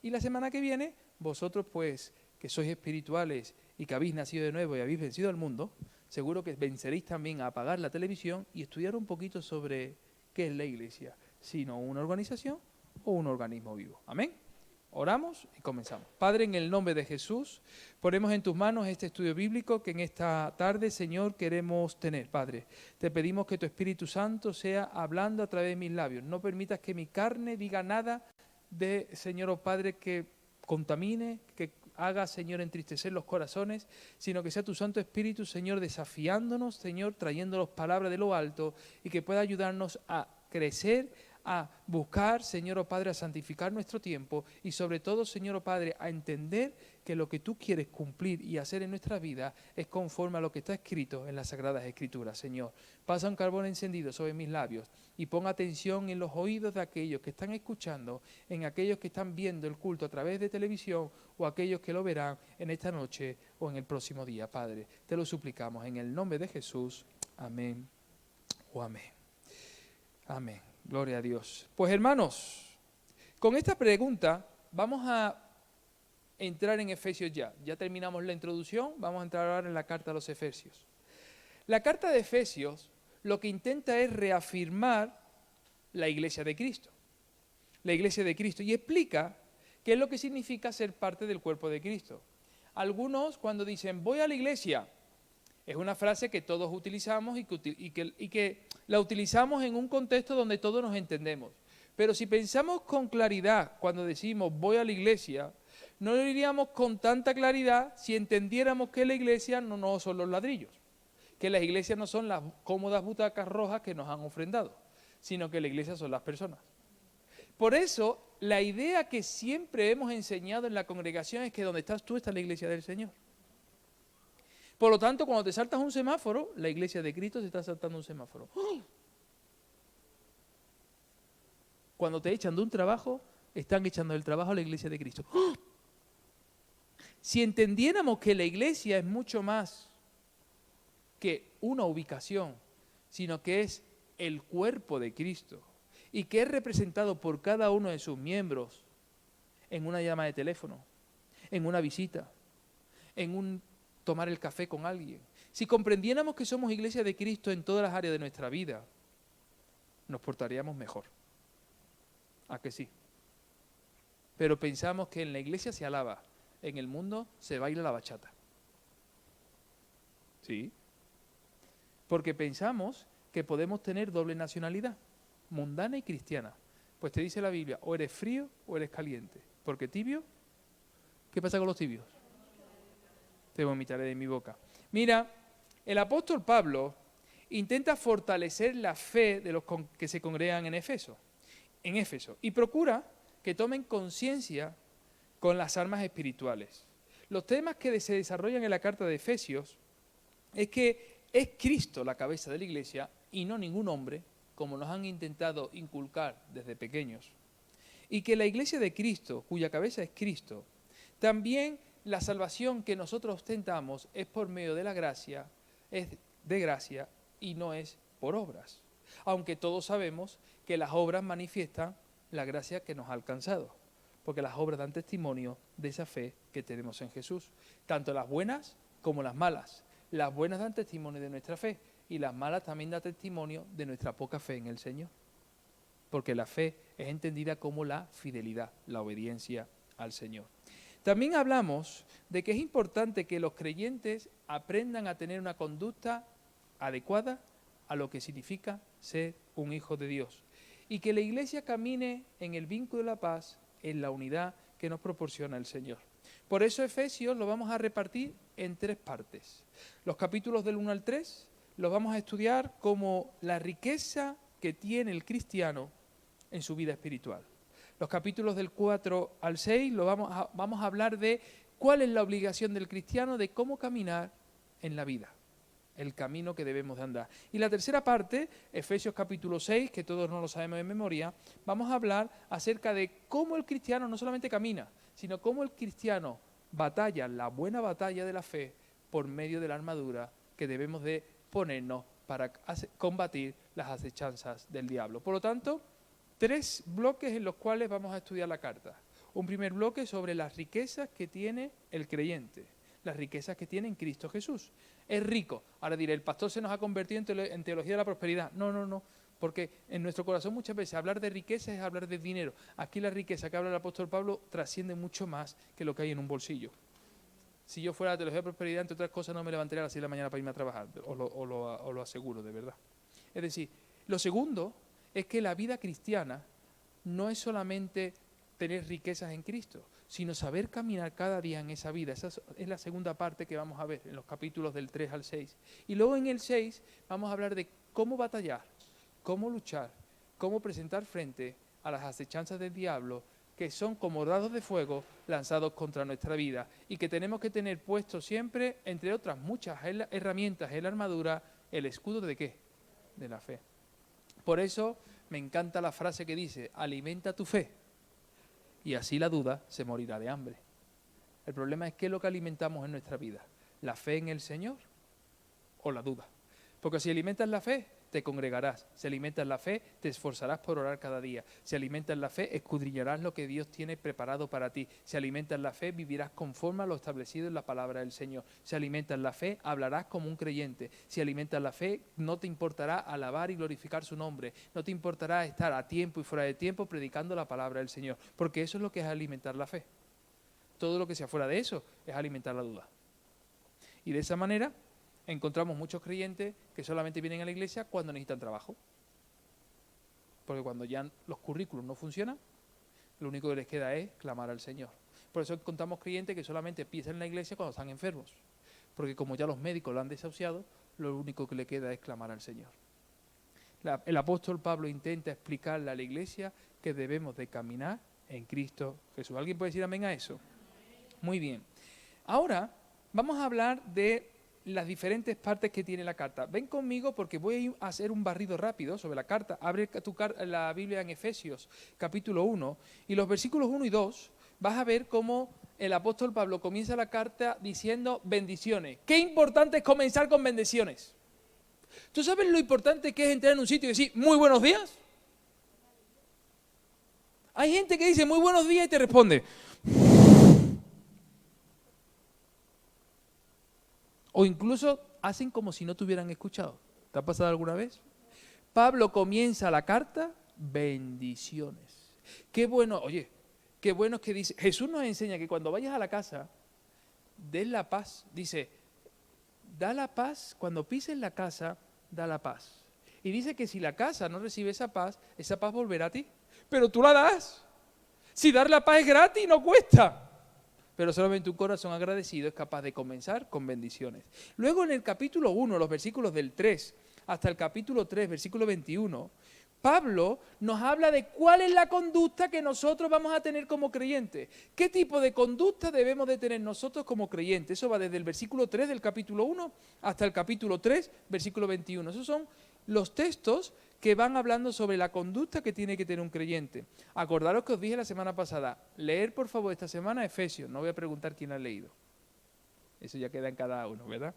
Y la semana que viene, vosotros pues, que sois espirituales y que habéis nacido de nuevo y habéis vencido al mundo, seguro que venceréis también a apagar la televisión y estudiar un poquito sobre qué es la iglesia, sino una organización o un organismo vivo. Amén. Oramos y comenzamos. Padre, en el nombre de Jesús, ponemos en tus manos este estudio bíblico que en esta tarde, Señor, queremos tener. Padre, te pedimos que tu Espíritu Santo sea hablando a través de mis labios. No permitas que mi carne diga nada de, Señor, oh Padre, que contamine, que haga, Señor, entristecer los corazones, sino que sea tu Santo Espíritu, Señor, desafiándonos, Señor, trayéndonos palabras de lo alto y que pueda ayudarnos a crecer, a buscar, Señor o Padre, a santificar nuestro tiempo y sobre todo, Señor o Padre, a entender que lo que tú quieres cumplir y hacer en nuestra vida es conforme a lo que está escrito en las Sagradas Escrituras, Señor. Pasa un carbón encendido sobre mis labios y pon atención en los oídos de aquellos que están escuchando, en aquellos que están viendo el culto a través de televisión o aquellos que lo verán en esta noche o en el próximo día, Padre. Te lo suplicamos en el nombre de Jesús. Amén o amén. Amén. Gloria a Dios. Pues hermanos, con esta pregunta vamos a entrar en Efesios ya. Ya terminamos la introducción, vamos a entrar ahora en la carta a los Efesios. La carta de Efesios lo que intenta es reafirmar la iglesia de Cristo. La iglesia de Cristo. Y explica qué es lo que significa ser parte del cuerpo de Cristo. Algunos cuando dicen voy a la iglesia, es una frase que todos utilizamos y que la utilizamos en un contexto donde todos nos entendemos. Pero si pensamos con claridad cuando decimos voy a la iglesia, no lo diríamos con tanta claridad si entendiéramos que la iglesia no son los ladrillos, que las iglesias no son las cómodas butacas rojas que nos han ofrendado, sino que la iglesia son las personas. Por eso, la idea que siempre hemos enseñado en la congregación es que donde estás tú está la iglesia del Señor. Por lo tanto, cuando te saltas un semáforo, la iglesia de Cristo se está saltando un semáforo. Cuando te echan de un trabajo, están echando del trabajo a la iglesia de Cristo. Si entendiéramos que la iglesia es mucho más que una ubicación, sino que es el cuerpo de Cristo y que es representado por cada uno de sus miembros en una llamada de teléfono, en una visita, en un tomar el café con alguien. Si comprendiéramos que somos iglesia de Cristo en todas las áreas de nuestra vida, nos portaríamos mejor. ¿A que sí? Pero pensamos que en la iglesia se alaba, en el mundo se baila la bachata. ¿Sí? Porque pensamos que podemos tener doble nacionalidad, mundana y cristiana. Pues te dice la Biblia, o eres frío o eres caliente. Porque tibio, ¿qué pasa con los tibios? Te vomitaré de mi boca. Mira, el apóstol Pablo intenta fortalecer la fe de los que se congregan en Éfeso, y procura que tomen conciencia con las armas espirituales. Los temas que se desarrollan en la carta de Efesios es que es Cristo la cabeza de la iglesia y no ningún hombre, como nos han intentado inculcar desde pequeños. Y que la iglesia de Cristo, cuya cabeza es Cristo, también la salvación que nosotros ostentamos es por medio de la gracia, es de gracia y no es por obras. Aunque todos sabemos que las obras manifiestan la gracia que nos ha alcanzado, porque las obras dan testimonio de esa fe que tenemos en Jesús, tanto las buenas como las malas. Las buenas dan testimonio de nuestra fe y las malas también dan testimonio de nuestra poca fe en el Señor, porque la fe es entendida como la fidelidad, la obediencia al Señor. También hablamos de que es importante que los creyentes aprendan a tener una conducta adecuada a lo que significa ser un hijo de Dios y que la iglesia camine en el vínculo de la paz, en la unidad que nos proporciona el Señor. Por eso Efesios lo vamos a repartir en 3 partes. Los capítulos del 1 al 3 los vamos a estudiar como la riqueza que tiene el cristiano en su vida espiritual. Los capítulos del 4 al 6 vamos a hablar de cuál es la obligación del cristiano de cómo caminar en la vida, el camino que debemos de andar. Y la tercera parte, Efesios capítulo 6, que todos no lo sabemos de memoria, vamos a hablar acerca de cómo el cristiano no solamente camina, sino cómo el cristiano batalla la buena batalla de la fe por medio de la armadura que debemos de ponernos para combatir las acechanzas del diablo. Por lo tanto, 3 bloques en los cuales vamos a estudiar la carta. Un primer bloque sobre las riquezas que tiene el creyente, las riquezas que tiene en Cristo Jesús. Es rico. Ahora diré, el pastor se nos ha convertido en teología de la prosperidad. No, porque en nuestro corazón muchas veces hablar de riqueza es hablar de dinero. Aquí la riqueza que habla el apóstol Pablo trasciende mucho más que lo que hay en un bolsillo. Si yo fuera de teología de prosperidad, entre otras cosas, no me levantaría a las 6 de la mañana para irme a trabajar, os lo aseguro, de verdad. Es decir, lo segundo es que la vida cristiana no es solamente tener riquezas en Cristo, sino saber caminar cada día en esa vida. Esa es la segunda parte que vamos a ver en los capítulos del 3 al 6. Y luego en el 6 vamos a hablar de cómo batallar, cómo luchar, cómo presentar frente a las acechanzas del diablo, que son como dardos de fuego lanzados contra nuestra vida y que tenemos que tener puesto siempre, entre otras muchas herramientas en la armadura, el escudo de ¿qué? De la fe. Por eso me encanta la frase que dice, alimenta tu fe y así la duda se morirá de hambre. El problema es qué es lo que alimentamos en nuestra vida, la fe en el Señor o la duda. Porque si alimentas la fe, te congregarás. Si alimentas la fe, te esforzarás por orar cada día. Si alimentas la fe, escudriñarás lo que Dios tiene preparado para ti. Si alimentas la fe, vivirás conforme a lo establecido en la palabra del Señor. Si alimentas la fe, hablarás como un creyente. Si alimentas la fe, no te importará alabar y glorificar su nombre. No te importará estar a tiempo y fuera de tiempo predicando la palabra del Señor. Porque eso es lo que es alimentar la fe. Todo lo que sea fuera de eso es alimentar la duda. Y de esa manera encontramos muchos creyentes que solamente vienen a la iglesia cuando necesitan trabajo. Porque cuando ya los currículos no funcionan, lo único que les queda es clamar al Señor. Por eso encontramos creyentes que solamente empiezan en la iglesia cuando están enfermos. Porque como ya los médicos lo han desahuciado, lo único que le queda es clamar al Señor. El apóstol Pablo intenta explicarle a la iglesia que debemos de caminar en Cristo Jesús. ¿Alguien puede decir amén a eso? Muy bien. Ahora vamos a hablar de las diferentes partes que tiene la carta. Ven conmigo porque voy a hacer un barrido rápido sobre la carta. Abre la Biblia en Efesios, capítulo 1, y los versículos 1 y 2, vas a ver cómo el apóstol Pablo comienza la carta diciendo bendiciones. Qué importante es comenzar con bendiciones. ¿Tú sabes lo importante que es entrar en un sitio y decir muy buenos días? Hay gente que dice muy buenos días y te responde. O incluso hacen como si no te hubieran escuchado. ¿Te ha pasado alguna vez? Pablo comienza la carta, bendiciones. Qué bueno, oye, qué bueno es que dice, Jesús nos enseña que cuando vayas a la casa, des la paz. Dice, da la paz, cuando pises la casa, da la paz. Y dice que si la casa no recibe esa paz volverá a ti. Pero tú la das. Si dar la paz es gratis, no cuesta. Pero solamente un corazón agradecido es capaz de comenzar con bendiciones. Luego en el capítulo 1, los versículos del 3 hasta el capítulo 3, versículo 21, Pablo nos habla de cuál es la conducta que nosotros vamos a tener como creyentes. ¿Qué tipo de conducta debemos de tener nosotros como creyentes? Eso va desde el versículo 3 del capítulo 1 hasta el capítulo 3, versículo 21. Esos son los textos que van hablando sobre la conducta que tiene que tener un creyente. Acordaros que os dije la semana pasada, leer por favor esta semana Efesios, no voy a preguntar quién ha leído. Eso ya queda en cada uno, ¿verdad?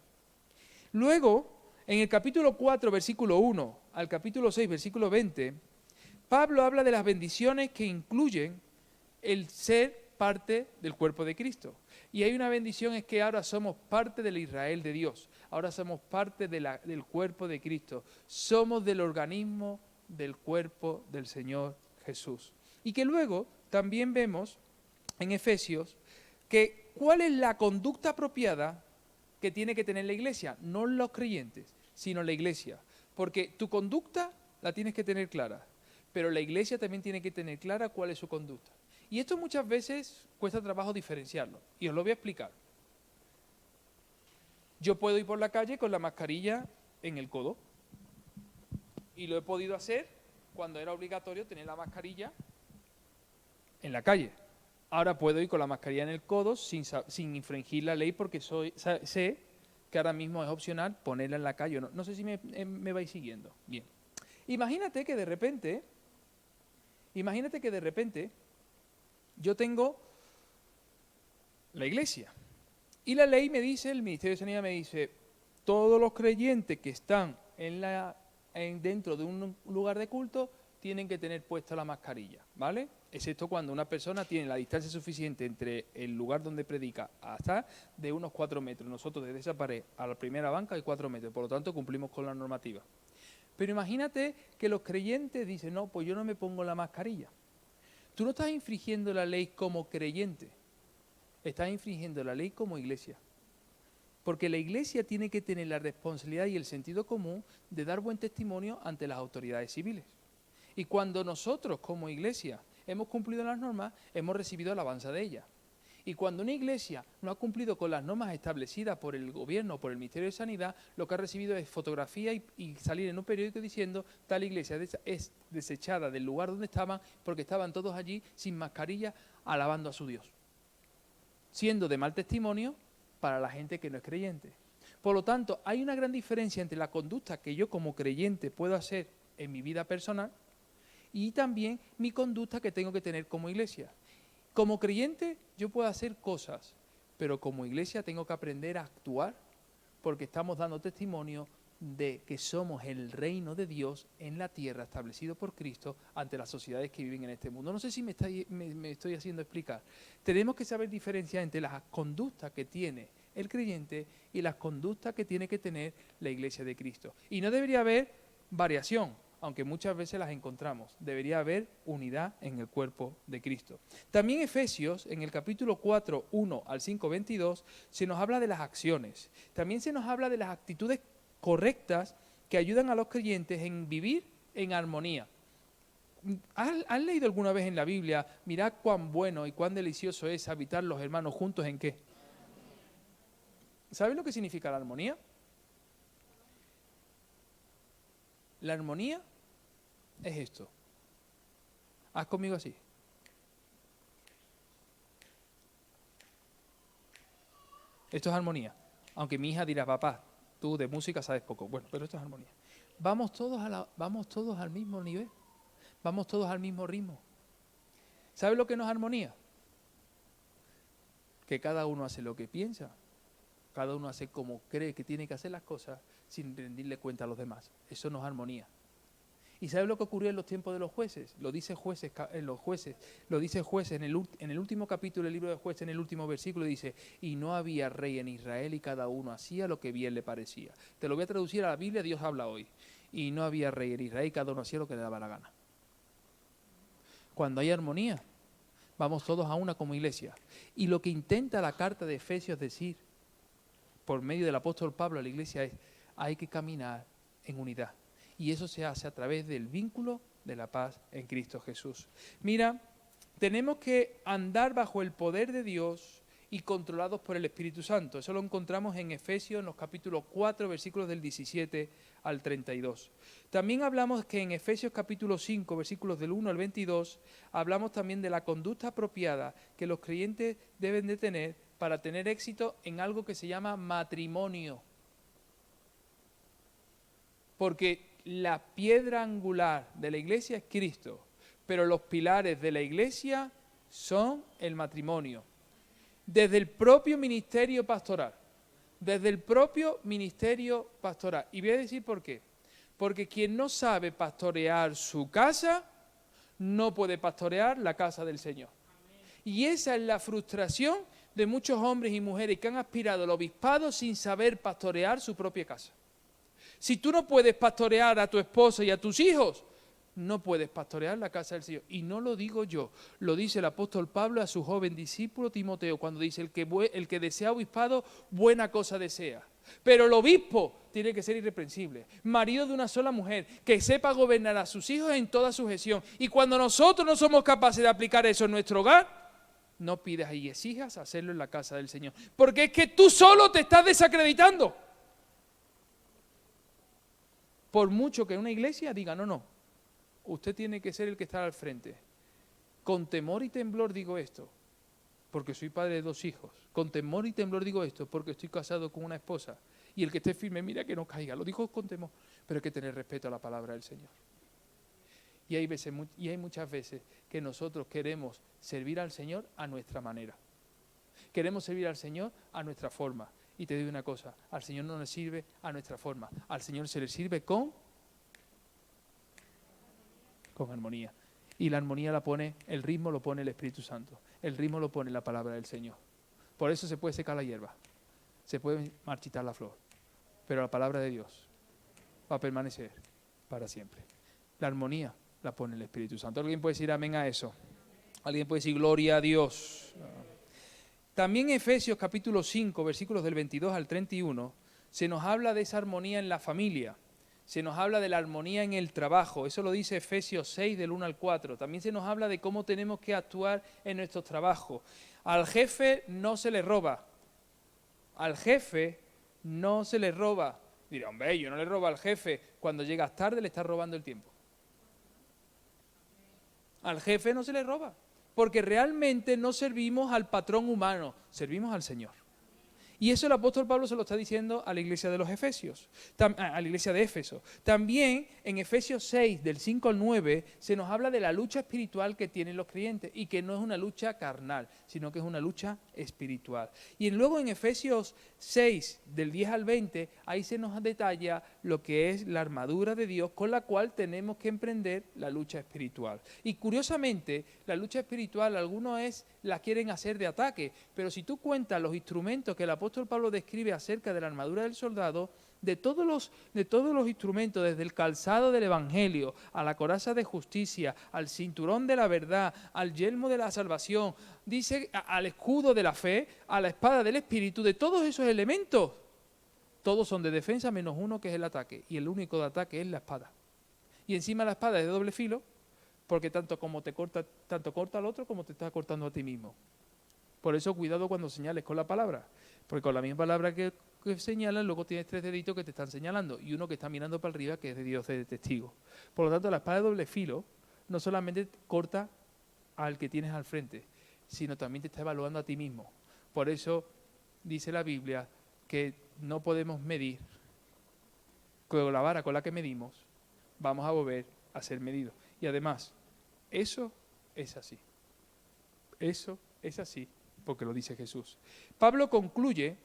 Luego, en el capítulo 4, versículo 1 al capítulo 6, versículo 20, Pablo habla de las bendiciones que incluyen el ser parte del cuerpo de Cristo. Y hay una bendición, es que ahora somos parte del Israel de Dios. Ahora somos parte del cuerpo de Cristo. Somos del organismo del cuerpo del Señor Jesús. Y que luego también vemos en Efesios que cuál es la conducta apropiada que tiene que tener la iglesia. No los creyentes, sino la iglesia. Porque tu conducta la tienes que tener clara. Pero la iglesia también tiene que tener clara cuál es su conducta. Y esto muchas veces cuesta trabajo diferenciarlo. Y os lo voy a explicar. Yo puedo ir por la calle con la mascarilla en el codo. Y lo he podido hacer cuando era obligatorio tener la mascarilla en la calle. Ahora puedo ir con la mascarilla en el codo sin infringir la ley porque sé que ahora mismo es opcional ponerla en la calle. No sé si me vais siguiendo. Bien. Imagínate que de repente yo tengo la iglesia. Y la ley me dice, el Ministerio de Sanidad me dice, todos los creyentes que están dentro de un lugar de culto tienen que tener puesta la mascarilla, ¿vale? Excepto cuando una persona tiene la distancia suficiente entre el lugar donde predica hasta de unos 4 metros. Nosotros desde esa pared a la primera banca hay 4 metros, por lo tanto cumplimos con la normativa. Pero imagínate que los creyentes dicen, no, pues yo no me pongo la mascarilla. Tú no estás infringiendo la ley como creyente, estás infringiendo la ley como iglesia. Porque la iglesia tiene que tener la responsabilidad y el sentido común de dar buen testimonio ante las autoridades civiles. Y cuando nosotros como iglesia hemos cumplido las normas, hemos recibido alabanza de ellas. Y cuando una iglesia no ha cumplido con las normas establecidas por el gobierno o por el Ministerio de Sanidad, lo que ha recibido es fotografía y salir en un periódico diciendo tal iglesia es desechada del lugar donde estaban porque estaban todos allí sin mascarilla alabando a su Dios, siendo de mal testimonio para la gente que no es creyente. Por lo tanto, hay una gran diferencia entre la conducta que yo como creyente puedo hacer en mi vida personal y también mi conducta que tengo que tener como iglesia. Como creyente yo puedo hacer cosas, pero como iglesia tengo que aprender a actuar porque estamos dando testimonio de que somos el reino de Dios en la tierra establecido por Cristo ante las sociedades que viven en este mundo. No sé si me estoy haciendo explicar. Tenemos que saber diferenciar entre las conductas que tiene el creyente y las conductas que tiene que tener la iglesia de Cristo. Y no debería haber variación, aunque muchas veces las encontramos. Debería haber unidad en el cuerpo de Cristo. También Efesios, en el capítulo 4, 1 al 5, 22, se nos habla de las acciones. También se nos habla de las actitudes correctas que ayudan a los creyentes en vivir en armonía. ¿Han leído alguna vez en la Biblia, mirad cuán bueno y cuán delicioso es habitar los hermanos juntos en qué? ¿Saben lo que significa la armonía? La armonía es esto. Haz conmigo así. Esto es armonía. Aunque mi hija dirá, papá, tú de música sabes poco. Bueno, pero esto es armonía. Vamos todos al mismo nivel. Vamos todos al mismo ritmo. ¿Sabe lo que no es armonía? Que cada uno hace lo que piensa. Cada uno hace como cree que tiene que hacer las cosas sin rendirle cuenta a los demás. Eso no es armonía. ¿Y sabe lo que ocurrió en los tiempos de los jueces? Lo dice Jueces en el último capítulo del libro de Jueces, en el último versículo, dice: y no había rey en Israel y cada uno hacía lo que bien le parecía. Te lo voy a traducir a la Biblia, Dios habla hoy. Y no había rey en Israel y cada uno hacía lo que le daba la gana. Cuando hay armonía, vamos todos a una como iglesia. Y lo que intenta la carta de Efesios decir, por medio del apóstol Pablo a la iglesia, es: hay que caminar en unidad. Y eso se hace a través del vínculo de la paz en Cristo Jesús. Mira, tenemos que andar bajo el poder de Dios y controlados por el Espíritu Santo. Eso lo encontramos en Efesios, en los capítulos 4, versículos del 17 al 32. También hablamos que en Efesios capítulo 5, versículos del 1 al 22, hablamos también de la conducta apropiada que los creyentes deben de tener para tener éxito en algo que se llama matrimonio. Porque la piedra angular de la iglesia es Cristo, pero los pilares de la iglesia son el matrimonio. Desde el propio ministerio pastoral. Y voy a decir por qué. Porque quien no sabe pastorear su casa, no puede pastorear la casa del Señor. Y esa es la frustración de muchos hombres y mujeres que han aspirado al obispado sin saber pastorear su propia casa. Si tú no puedes pastorear a tu esposa y a tus hijos, no puedes pastorear la casa del Señor. Y no lo digo yo, lo dice el apóstol Pablo a su joven discípulo Timoteo, cuando dice: el que desea obispado, buena cosa desea. Pero el obispo tiene que ser irreprensible, marido de una sola mujer, que sepa gobernar a sus hijos en toda sujeción. Y cuando nosotros no somos capaces de aplicar eso en nuestro hogar, no pidas y exijas hacerlo en la casa del Señor. Porque es que tú solo te estás desacreditando. Por mucho que una iglesia diga: no, usted tiene que ser el que está al frente. Con temor y temblor digo esto, porque soy padre de 2 hijos. Con temor y temblor digo esto, porque estoy casado con una esposa. Y el que esté firme, mira que no caiga. Lo digo con temor, pero hay que tener respeto a la palabra del Señor. Y hay muchas veces que nosotros queremos servir al Señor a nuestra manera. Queremos servir al Señor a nuestra forma. Y te digo una cosa, al Señor no le sirve a nuestra forma, al Señor se le sirve con armonía. Y la armonía el ritmo lo pone el Espíritu Santo, el ritmo lo pone la palabra del Señor. Por eso se puede secar la hierba, se puede marchitar la flor, pero la palabra de Dios va a permanecer para siempre. La armonía la pone el Espíritu Santo. ¿Alguien puede decir amén a eso? ¿Alguien puede decir gloria a Dios? También en Efesios capítulo 5, versículos del 22 al 31, se nos habla de esa armonía en la familia. se nos habla de la armonía en el trabajo, eso lo dice Efesios 6 del 1 al 4. También se nos habla de cómo tenemos que actuar en nuestros trabajos. Al jefe no se le roba, al jefe no se le roba. Dirá, hombre, yo no le robo al jefe, cuando llegas tarde le estás robando el tiempo. Al jefe no se le roba, porque realmente no servimos al patrón humano, servimos al Señor. Y eso el apóstol Pablo se lo está diciendo a la iglesia de los Efesios, a la iglesia de Éfeso. También en Efesios 6, del 5 al 9, se nos habla de la lucha espiritual que tienen los creyentes y que no es una lucha carnal, sino que es una lucha espiritual. Y luego en Efesios 6, del 10 al 20, ahí se nos detalla lo que es la armadura de Dios con la cual tenemos que emprender la lucha espiritual. Y curiosamente, la lucha espiritual algunos la quieren hacer de ataque, pero si tú cuentas los instrumentos que el apóstol Pablo describe acerca de la armadura del soldado, de todos los instrumentos, desde el calzado del evangelio, a la coraza de justicia, al cinturón de la verdad, al yelmo de la salvación, dice al escudo de la fe, a la espada del espíritu, de todos esos elementos, todos son de defensa menos uno, que es el ataque, y el único de ataque es la espada. Y encima la espada es de doble filo, porque tanto corta al otro como te está cortando a ti mismo. Por eso cuidado cuando señales con la palabra, porque con la misma palabra que señalan, luego tienes 3 deditos que te están señalando y uno que está mirando para arriba, que es de Dios de testigo. Por lo tanto, la espada de doble filo no solamente corta al que tienes al frente, sino también te está evaluando a ti mismo. Por eso dice la Biblia que no podemos medir con la vara con la que medimos, vamos a volver a ser medidos. Y además, eso es así. Eso es así, porque lo dice Jesús. Pablo concluye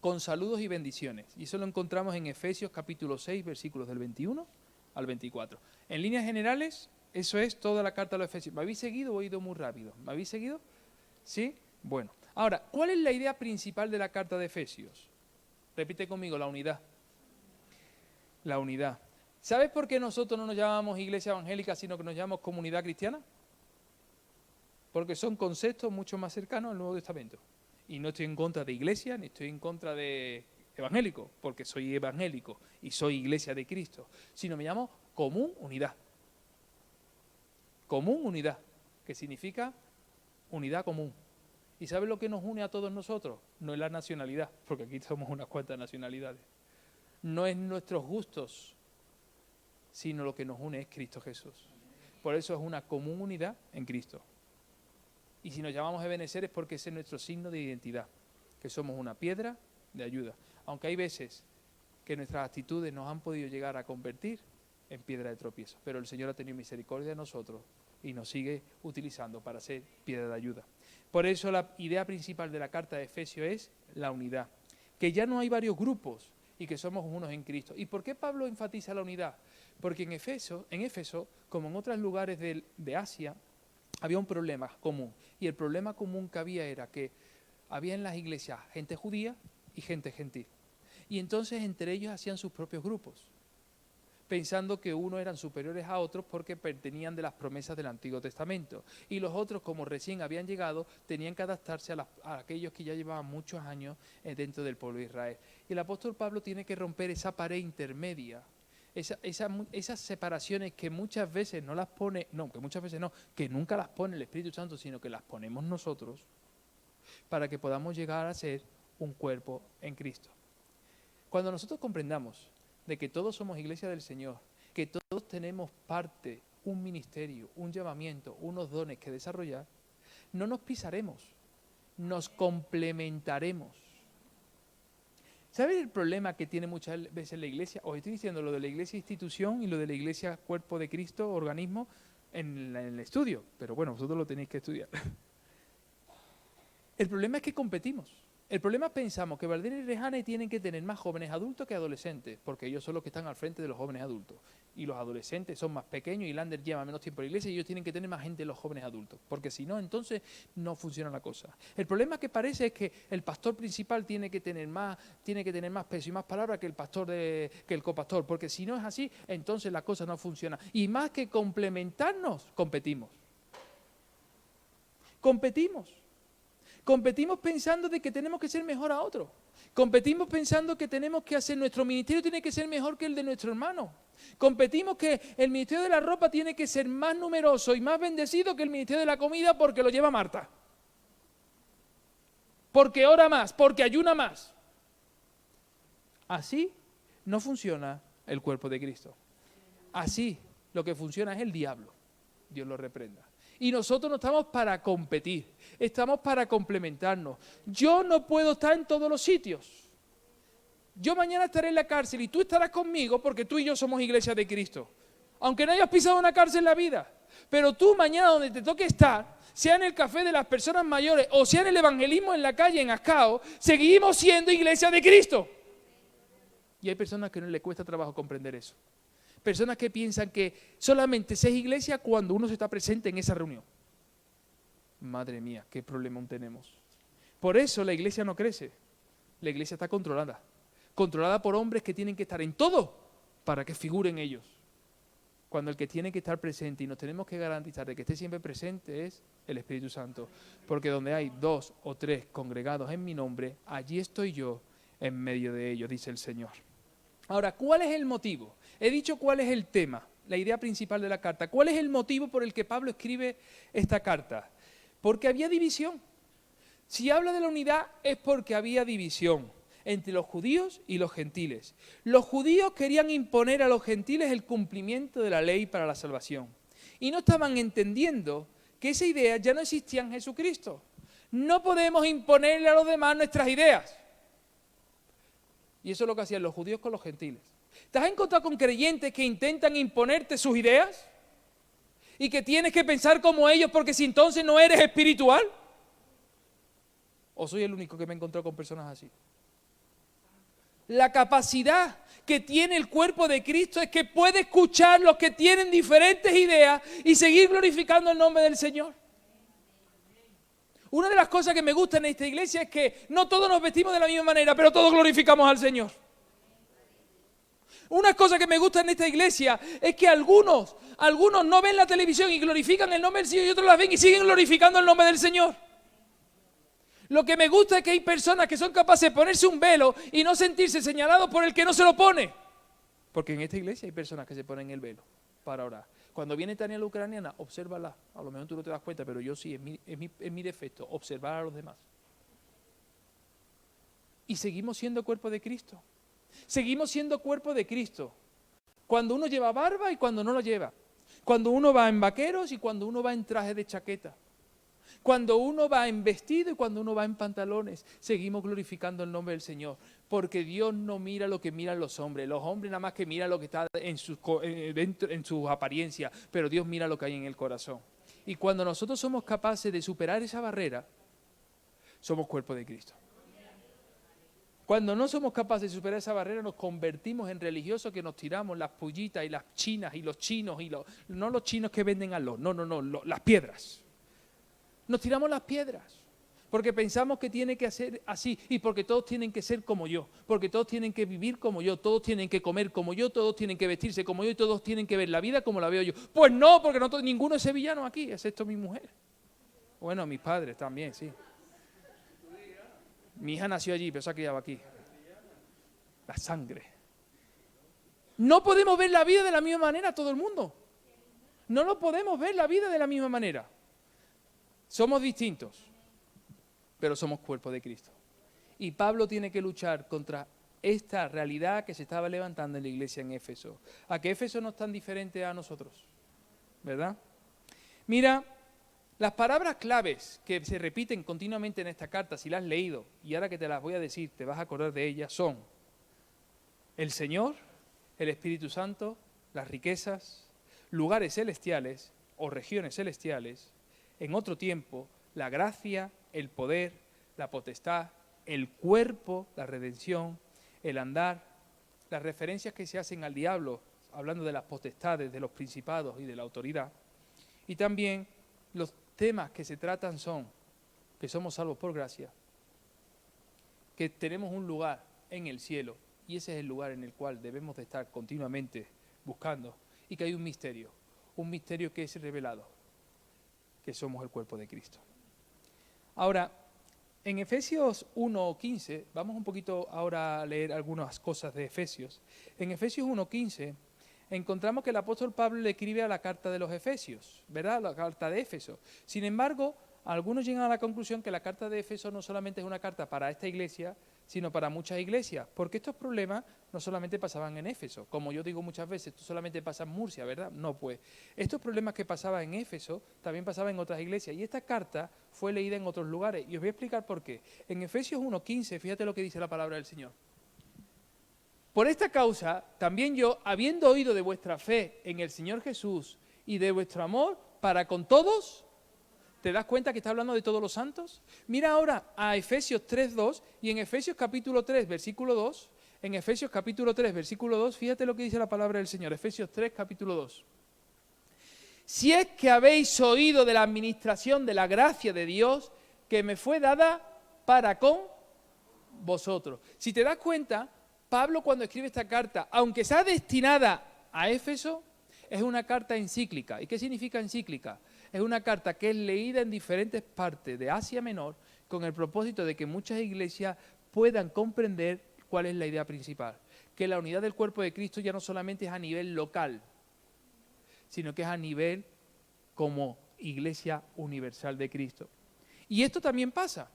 con saludos y bendiciones, y eso lo encontramos en Efesios capítulo 6, versículos del 21 al 24. En líneas generales, eso es toda la carta a los Efesios. ¿Me habéis seguido o he ido muy rápido? ¿Me habéis seguido? ¿Sí? Bueno. Ahora, ¿cuál es la idea principal de la carta de Efesios? Repite conmigo, la unidad. La unidad. ¿Sabes por qué nosotros no nos llamamos iglesia evangélica, sino que nos llamamos comunidad cristiana? Porque son conceptos mucho más cercanos al Nuevo Testamento. Y no estoy en contra de iglesia, ni estoy en contra de evangélico, porque soy evangélico y soy iglesia de Cristo, sino me llamo común unidad. Común unidad, que significa unidad común. ¿Y sabes lo que nos une a todos nosotros? No es la nacionalidad, porque aquí somos unas cuantas nacionalidades. No es nuestros gustos, sino lo que nos une es Cristo Jesús. Por eso es una común unidad en Cristo. Y si nos llamamos Ebenezer es porque ese es nuestro signo de identidad, que somos una piedra de ayuda. Aunque hay veces que nuestras actitudes nos han podido llegar a convertir en piedra de tropiezo, pero el Señor ha tenido misericordia de nosotros y nos sigue utilizando para ser piedra de ayuda. Por eso la idea principal de la carta de Efesios es la unidad, que ya no hay varios grupos y que somos unos en Cristo. ¿Y por qué Pablo enfatiza la unidad? Porque en Éfeso, como en otros lugares de Asia, había un problema común. Y el problema común que había era que había en las iglesias gente judía y gente gentil. Y entonces entre ellos hacían sus propios grupos, pensando que unos eran superiores a otros porque pertenían de las promesas del Antiguo Testamento. Y los otros, como recién habían llegado, tenían que adaptarse a aquellos que ya llevaban muchos años dentro del pueblo de Israel. Y el apóstol Pablo tiene que romper esa pared intermedia, esas separaciones que muchas veces no las pone, que nunca las pone el Espíritu Santo, sino que las ponemos nosotros, para que podamos llegar a ser un cuerpo en Cristo. Cuando nosotros comprendamos de que todos somos iglesia del Señor, que todos tenemos parte, un ministerio, un llamamiento, unos dones que desarrollar, no nos pisaremos, nos complementaremos. ¿Sabes el problema que tiene muchas veces la iglesia? Os estoy diciendo lo de la iglesia institución y lo de la iglesia cuerpo de Cristo, organismo, en el estudio. Pero bueno, vosotros lo tenéis que estudiar. El problema es que competimos. El problema es que pensamos que Valder y Rejane tienen que tener más jóvenes adultos que adolescentes, porque ellos son los que están al frente de los jóvenes adultos. Y los adolescentes son más pequeños y Lander lleva menos tiempo en la iglesia y ellos tienen que tener más gente en los jóvenes adultos, porque si no, entonces no funciona la cosa. El problema que parece es que el pastor principal tiene que tener más peso y más palabra que el copastor, porque si no es así, entonces la cosa no funciona. Y más que complementarnos, competimos. Competimos pensando de que tenemos que ser mejor a otro. Competimos pensando que tenemos que hacer, nuestro ministerio tiene que ser mejor que el de nuestro hermano. Competimos que el ministerio de la ropa tiene que ser más numeroso y más bendecido que el ministerio de la comida porque lo lleva Marta. Porque ora más, porque ayuna más. Así no funciona el cuerpo de Cristo. Así lo que funciona es el diablo. Dios lo reprenda. Y nosotros no estamos para competir, estamos para complementarnos. Yo no puedo estar en todos los sitios. Yo mañana estaré en la cárcel y tú estarás conmigo porque tú y yo somos iglesia de Cristo. Aunque no hayas pisado una cárcel en la vida. Pero tú mañana donde te toque estar, sea en el café de las personas mayores o sea en el evangelismo en la calle, en Ascao, seguimos siendo iglesia de Cristo. Y hay personas que no les cuesta trabajo comprender eso. Personas que piensan que solamente se es iglesia cuando uno se está presente en esa reunión. Madre mía, qué problema tenemos. Por eso la iglesia no crece. La iglesia está controlada. Controlada por hombres que tienen que estar en todo para que figuren ellos. Cuando el que tiene que estar presente y nos tenemos que garantizar de que esté siempre presente es el Espíritu Santo. Porque donde hay 2 o 3 congregados en mi nombre, allí estoy yo en medio de ellos, dice el Señor. Ahora, ¿cuál es el motivo? He dicho cuál es el tema, la idea principal de la carta. ¿Cuál es el motivo por el que Pablo escribe esta carta? Porque había división. Si habla de la unidad es porque había división entre los judíos y los gentiles. Los judíos querían imponer a los gentiles el cumplimiento de la ley para la salvación. Y no estaban entendiendo que esa idea ya no existía en Jesucristo. No podemos imponerle a los demás nuestras ideas. Y eso es lo que hacían los judíos con los gentiles. ¿Te has encontrado con creyentes que intentan imponerte sus ideas? Y que tienes que pensar como ellos porque si entonces no eres espiritual. ¿O soy el único que me he encontrado con personas así? La capacidad que tiene el cuerpo de Cristo es que puede escuchar los que tienen diferentes ideas y seguir glorificando el nombre del Señor. Una de las cosas que me gusta en esta iglesia es que no todos nos vestimos de la misma manera, pero todos glorificamos al Señor. Una cosa que me gusta en esta iglesia es que algunos no ven la televisión y glorifican el nombre del Señor y otros la ven y siguen glorificando el nombre del Señor. Lo que me gusta es que hay personas que son capaces de ponerse un velo y no sentirse señalados por el que no se lo pone. Porque en esta iglesia hay personas que se ponen el velo para orar. Cuando viene Tania la ucraniana, obsérvala. A lo mejor tú no te das cuenta, pero yo sí, es mi defecto, observar a los demás. Y seguimos siendo cuerpo de Cristo. Seguimos siendo cuerpo de Cristo. Cuando uno lleva barba y cuando no lo lleva. Cuando uno va en vaqueros y cuando uno va en traje de chaqueta. Cuando uno va en vestido y cuando uno va en pantalones, seguimos glorificando el nombre del Señor. Porque Dios no mira lo que miran los hombres. Los hombres nada más que miran lo que está en sus apariencias, pero Dios mira lo que hay en el corazón. Y cuando nosotros somos capaces de superar esa barrera, somos cuerpo de Cristo. Cuando no somos capaces de superar esa barrera, nos convertimos en religiosos que nos tiramos las pullitas y las chinas y los chinos, y no los chinos que venden arroz, las piedras. Nos tiramos las piedras, porque pensamos que tiene que ser así, y porque todos tienen que ser como yo, porque todos tienen que vivir como yo, todos tienen que comer como yo, todos tienen que vestirse como yo, y todos tienen que ver la vida como la veo yo. Pues no, porque ninguno es sevillano aquí, excepto mi mujer. Bueno, mis padres también, sí. Mi hija nació allí, pero se ha criado aquí. La sangre. No podemos ver la vida de la misma manera todo el mundo. No lo podemos ver la vida de la misma manera. Somos distintos, pero somos cuerpo de Cristo. Y Pablo tiene que luchar contra esta realidad que se estaba levantando en la iglesia en Éfeso. A que Éfeso no es tan diferente a nosotros, ¿verdad? Mira, las palabras claves que se repiten continuamente en esta carta, si la has leído, y ahora que te las voy a decir, te vas a acordar de ellas, son el Señor, el Espíritu Santo, las riquezas, lugares celestiales o regiones celestiales, en otro tiempo, la gracia, el poder, la potestad, el cuerpo, la redención, el andar, las referencias que se hacen al diablo, hablando de las potestades, de los principados y de la autoridad. Y también los temas que se tratan son que somos salvos por gracia, que tenemos un lugar en el cielo, y ese es el lugar en el cual debemos de estar continuamente buscando, y que hay un misterio que es revelado, que somos el cuerpo de Cristo. Ahora, En Efesios 1:15, vamos un poquito ahora a leer algunas cosas de Efesios. En Efesios 1:15 encontramos que el apóstol Pablo le escribe a la carta de los Efesios, ¿verdad? La carta de Éfeso. Sin embargo, algunos llegan a la conclusión que la carta de Éfeso no solamente es una carta para esta iglesia, sino para muchas iglesias, porque estos problemas no solamente pasaban en Éfeso, como yo digo muchas veces, esto solamente pasa en Murcia, ¿verdad? No, pues estos problemas que pasaban en Éfeso también pasaban en otras iglesias, y esta carta fue leída en otros lugares, y os voy a explicar por qué. En Efesios 1:15, fíjate lo que dice la palabra del Señor. Por esta causa, también yo, habiendo oído de vuestra fe en el Señor Jesús y de vuestro amor para con todos. ¿Te das cuenta que está hablando de todos los santos? Mira ahora a Efesios 3:2 y en Efesios capítulo 3, versículo 2, en Efesios capítulo 3, versículo 2, fíjate lo que dice la palabra del Señor, Efesios 3, capítulo 2. Si es que habéis oído de la administración de la gracia de Dios que me fue dada para con vosotros. Si te das cuenta, Pablo cuando escribe esta carta, aunque sea destinada a Éfeso, es una carta encíclica. ¿Y qué significa encíclica? Es una carta que es leída en diferentes partes de Asia Menor con el propósito de que muchas iglesias puedan comprender cuál es la idea principal. Que la unidad del cuerpo de Cristo ya no solamente es a nivel local, sino que es a nivel como iglesia universal de Cristo. Y esto también pasa,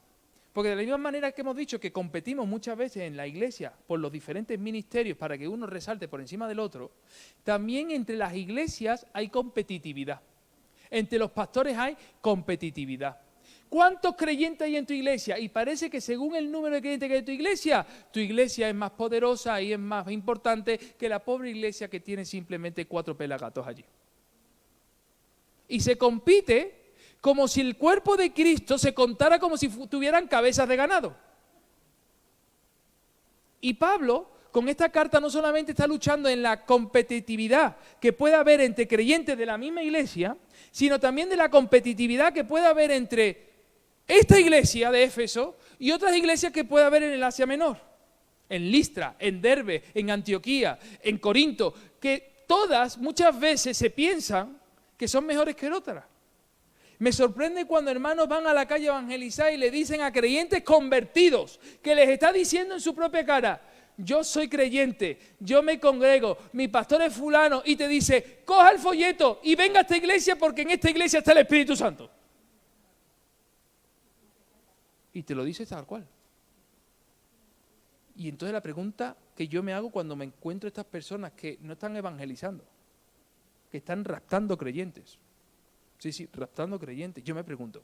porque de la misma manera que hemos dicho que competimos muchas veces en la iglesia por los diferentes ministerios para que uno resalte por encima del otro, también entre las iglesias hay competitividad. Entre los pastores hay competitividad. ¿Cuántos creyentes hay en tu iglesia? Y parece que según el número de creyentes que hay en tu iglesia es más poderosa y es más importante que la pobre iglesia que tiene simplemente 4 pelagatos allí. Y se compite como si el cuerpo de Cristo se contara como si tuvieran cabezas de ganado. Y Pablo, con esta carta, no solamente está luchando en la competitividad que puede haber entre creyentes de la misma iglesia, sino también de la competitividad que puede haber entre esta iglesia de Éfeso y otras iglesias que puede haber en el Asia Menor, en Listra, en Derbe, en Antioquía, en Corinto, que todas muchas veces se piensan que son mejores que otras. Me sorprende cuando hermanos van a la calle a evangelizar y le dicen a creyentes convertidos, que les está diciendo en su propia cara: yo soy creyente, yo me congrego, mi pastor es fulano, y te dice: coja el folleto y venga a esta iglesia porque en esta iglesia está el Espíritu Santo. Y te lo dice tal cual. Y entonces la pregunta que yo me hago cuando me encuentro estas personas que no están evangelizando, que están raptando creyentes. Sí, raptando creyentes. Yo me pregunto,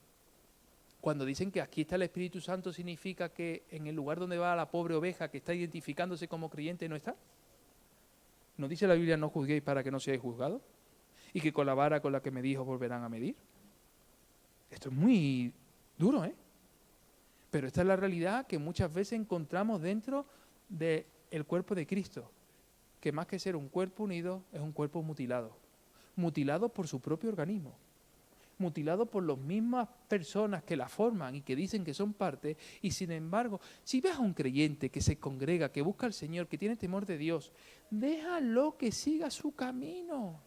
cuando dicen que aquí está el Espíritu Santo, ¿significa que en el lugar donde va la pobre oveja que está identificándose como creyente no está? ¿No dice la Biblia: no juzguéis para que no seáis juzgados? Y que con la vara con la que medís os volverán a medir. Esto es muy duro, ¿eh? Pero esta es la realidad que muchas veces encontramos dentro del cuerpo de Cristo, que más que ser un cuerpo unido, es un cuerpo mutilado. Mutilado por su propio organismo. Mutilado por las mismas personas que la forman y que dicen que son parte, y sin embargo, si ves a un creyente que se congrega, que busca al Señor, que tiene temor de Dios, déjalo que siga su camino.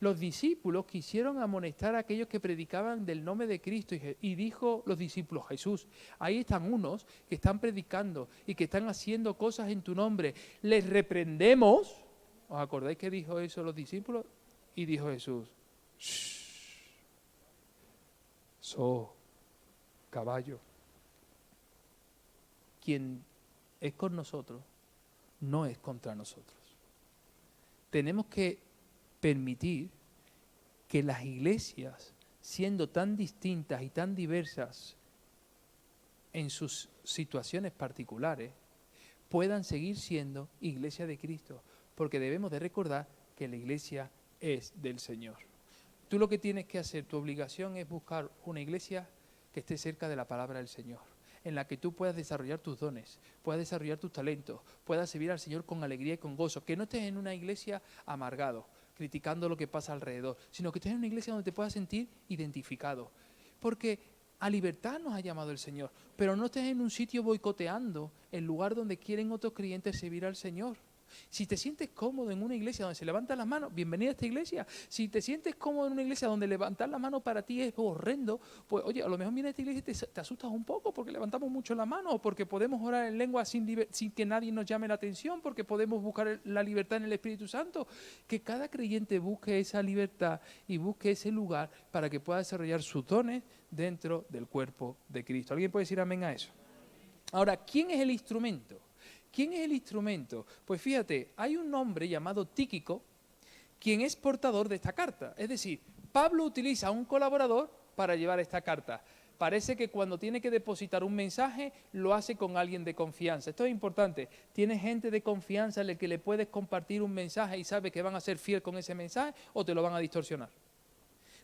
Los discípulos quisieron amonestar a aquellos que predicaban del nombre de Cristo y dijo los discípulos: Jesús, ahí están unos que están predicando y que están haciendo cosas en tu nombre, les reprendemos. ¿Os acordáis que dijo eso los discípulos? Y dijo Jesús: shh. Caballo. Quien es con nosotros no es contra nosotros. Tenemos que permitir que las iglesias, siendo tan distintas y tan diversas en sus situaciones particulares, puedan seguir siendo iglesia de Cristo, porque debemos de recordar que la iglesia es del Señor. Tú lo que tienes que hacer, tu obligación es buscar una iglesia que esté cerca de la palabra del Señor, en la que tú puedas desarrollar tus dones, puedas desarrollar tus talentos, puedas servir al Señor con alegría y con gozo, que no estés en una iglesia amargado, criticando lo que pasa alrededor, sino que estés en una iglesia donde te puedas sentir identificado, porque a libertad nos ha llamado el Señor, pero no estés en un sitio boicoteando el lugar donde quieren otros creyentes servir al Señor. Si te sientes cómodo en una iglesia donde se levantan las manos, bienvenido a esta iglesia. Si te sientes cómodo en una iglesia donde levantar las manos para ti es horrendo, pues oye, a lo mejor viene a esta iglesia y te asustas un poco porque levantamos mucho la mano, o porque podemos orar en lengua sin que nadie nos llame la atención, porque podemos buscar la libertad en el Espíritu Santo. Que cada creyente busque esa libertad y busque ese lugar para que pueda desarrollar sus dones dentro del cuerpo de Cristo. ¿Alguien puede decir amén a eso? Ahora, ¿quién es el instrumento? ¿Quién es el instrumento? Pues fíjate, hay un hombre llamado Tíquico, quien es portador de esta carta. Es decir, Pablo utiliza a un colaborador para llevar esta carta. Parece que cuando tiene que depositar un mensaje, lo hace con alguien de confianza. Esto es importante. Tienes gente de confianza en la que le puedes compartir un mensaje y sabe que van a ser fiel con ese mensaje, o te lo van a distorsionar.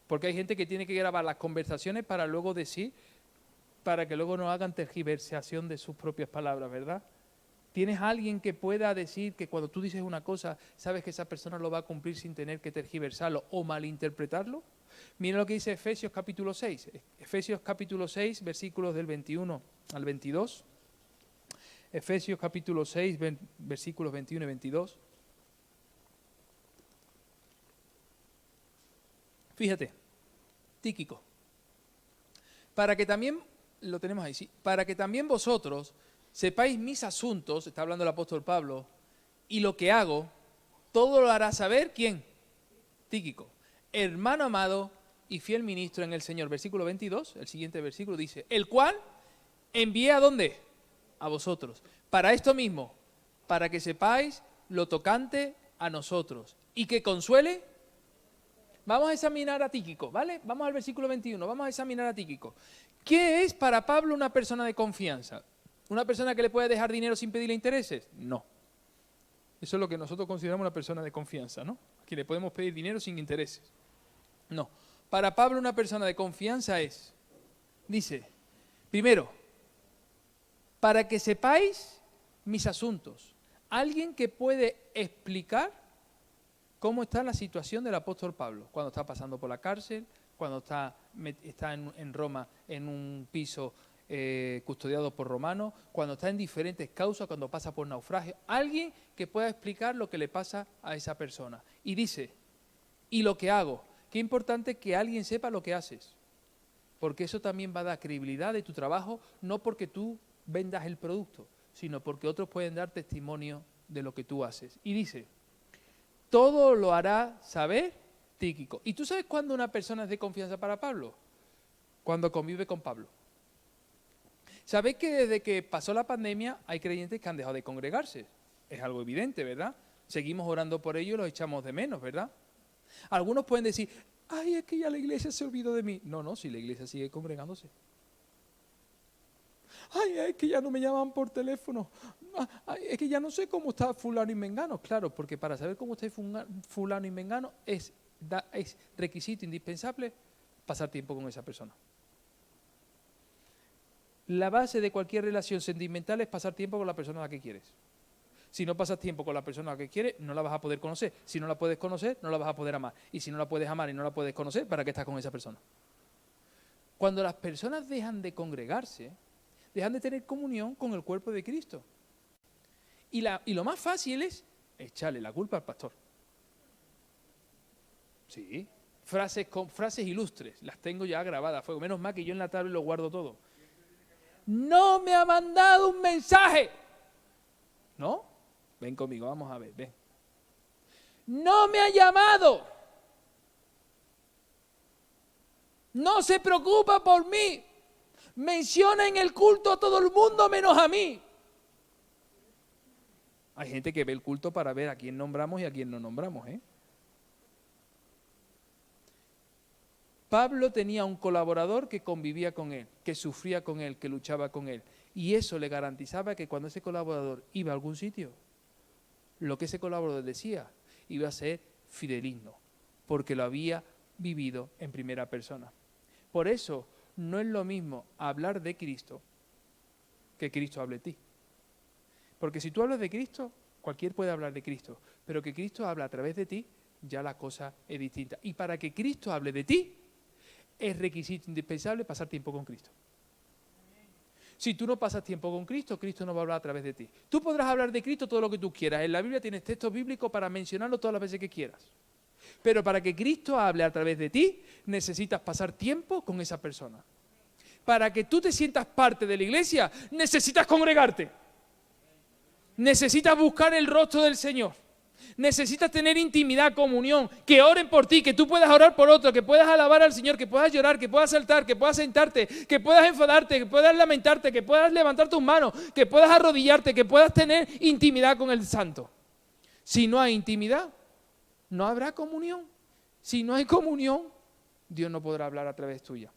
Porque hay gente que tiene que grabar las conversaciones para luego decir, para que luego no hagan tergiversación de sus propias palabras, ¿verdad? ¿Tienes a alguien que pueda decir que cuando tú dices una cosa, sabes que esa persona lo va a cumplir sin tener que tergiversarlo o malinterpretarlo? Mira lo que dice Efesios capítulo 6. Efesios capítulo 6, versículos del 21 al 22. Efesios capítulo 6, versículos 21 y 22. Fíjate, Tíquico. Para que también, lo tenemos ahí, sí, para que también vosotros sepáis mis asuntos, está hablando el apóstol Pablo, y lo que hago, todo lo hará saber, ¿quién? Tíquico, hermano amado y fiel ministro en el Señor. Versículo 22, el siguiente versículo dice, el cual envié ¿a dónde? A vosotros. Para esto mismo, para que sepáis lo tocante a nosotros y que consuele. Vamos a examinar a Tíquico, ¿vale? Vamos al versículo 21, vamos a examinar a Tíquico. ¿Qué es para Pablo una persona de confianza? ¿Una persona que le puede dejar dinero sin pedirle intereses? No. Eso es lo que nosotros consideramos una persona de confianza, ¿no? Que le podemos pedir dinero sin intereses. No. Para Pablo una persona de confianza es, dice, primero, para que sepáis mis asuntos. Alguien que puede explicar cómo está la situación del apóstol Pablo, cuando está pasando por la cárcel, cuando está en Roma en un piso custodiado por romanos, cuando está en diferentes causas, cuando pasa por naufragio. Alguien que pueda explicar lo que le pasa a esa persona. Y dice, y lo que hago. Qué importante que alguien sepa lo que haces, porque eso también va a dar credibilidad de tu trabajo, no porque tú vendas el producto, sino porque otros pueden dar testimonio de lo que tú haces. Y dice, todo lo hará saber Tíquico. ¿Y tú sabes cuándo una persona es de confianza para Pablo? Cuando convive con Pablo. ¿Sabéis que desde que pasó la pandemia hay creyentes que han dejado de congregarse? Es algo evidente, ¿verdad? Seguimos orando por ellos y los echamos de menos, ¿verdad? Algunos pueden decir, ay, es que ya la iglesia se olvidó de mí. No, si la iglesia sigue congregándose. Ay, es que ya no me llaman por teléfono. Ay, es que ya no sé cómo está fulano y mengano. Claro, porque para saber cómo está fulano y mengano es requisito indispensable pasar tiempo con esa persona. La base de cualquier relación sentimental es pasar tiempo con la persona a la que quieres. Si no pasas tiempo con la persona a la que quieres, no la vas a poder conocer. Si no la puedes conocer, no la vas a poder amar. Y si no la puedes amar y no la puedes conocer, ¿para qué estás con esa persona? Cuando las personas dejan de congregarse, dejan de tener comunión con el cuerpo de Cristo. Y lo más fácil es echarle la culpa al pastor. Sí, frases ilustres, las tengo ya grabadas a fuego. Menos mal que yo en la tablet lo guardo todo. No me ha mandado un mensaje. ¿No? Ven conmigo, vamos a ver, ven. No me ha llamado. No se preocupa por mí. Menciona en el culto a todo el mundo menos a mí. Hay gente que ve el culto para ver a quién nombramos y a quién no nombramos, ¿eh? Pablo tenía un colaborador que convivía con él, que sufría con él, que luchaba con él. Y eso le garantizaba que cuando ese colaborador iba a algún sitio, lo que ese colaborador decía iba a ser fidedigno, porque lo había vivido en primera persona. Por eso no es lo mismo hablar de Cristo que Cristo hable de ti. Porque si tú hablas de Cristo, cualquiera puede hablar de Cristo, pero que Cristo habla a través de ti, ya la cosa es distinta. Y para que Cristo hable de ti, es requisito indispensable pasar tiempo con Cristo. Si tú no pasas tiempo con Cristo, Cristo no va a hablar a través de ti. Tú podrás hablar de Cristo todo lo que tú quieras. En la Biblia tienes textos bíblicos para mencionarlo todas las veces que quieras. Pero para que Cristo hable a través de ti, necesitas pasar tiempo con esa persona. Para que tú te sientas parte de la iglesia, necesitas congregarte. Necesitas buscar el rostro del Señor. Necesitas tener intimidad, comunión, que oren por ti, que tú puedas orar por otro, que puedas alabar al Señor, que puedas llorar, que puedas saltar, que puedas sentarte, que puedas enfadarte, que puedas lamentarte, que puedas levantar tus manos, que puedas arrodillarte, que puedas tener intimidad con el Santo. Si no hay intimidad, no habrá comunión. Si no hay comunión, Dios no podrá hablar a través tuya.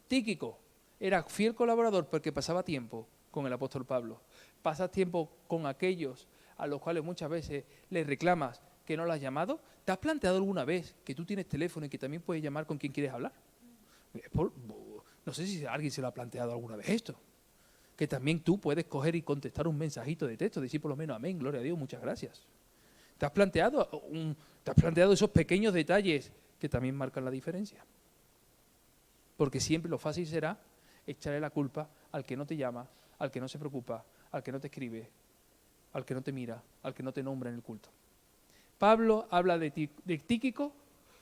Tíquico era fiel colaborador porque pasaba tiempo con el apóstol Pablo. Pasas tiempo con aquellos a los cuales muchas veces les reclamas que no lo has llamado. ¿Te has planteado alguna vez que tú tienes teléfono y que también puedes llamar con quien quieres hablar? No sé si alguien se lo ha planteado alguna vez esto. Que también tú puedes coger y contestar un mensajito de texto, decir por lo menos amén, gloria a Dios, muchas gracias. ¿Te has planteado esos pequeños detalles que también marcan la diferencia? Porque siempre lo fácil será echarle la culpa al que no te llama, al que no se preocupa, al que no te escribe, al que no te mira, al que no te nombra en el culto. Pablo habla de Tíquico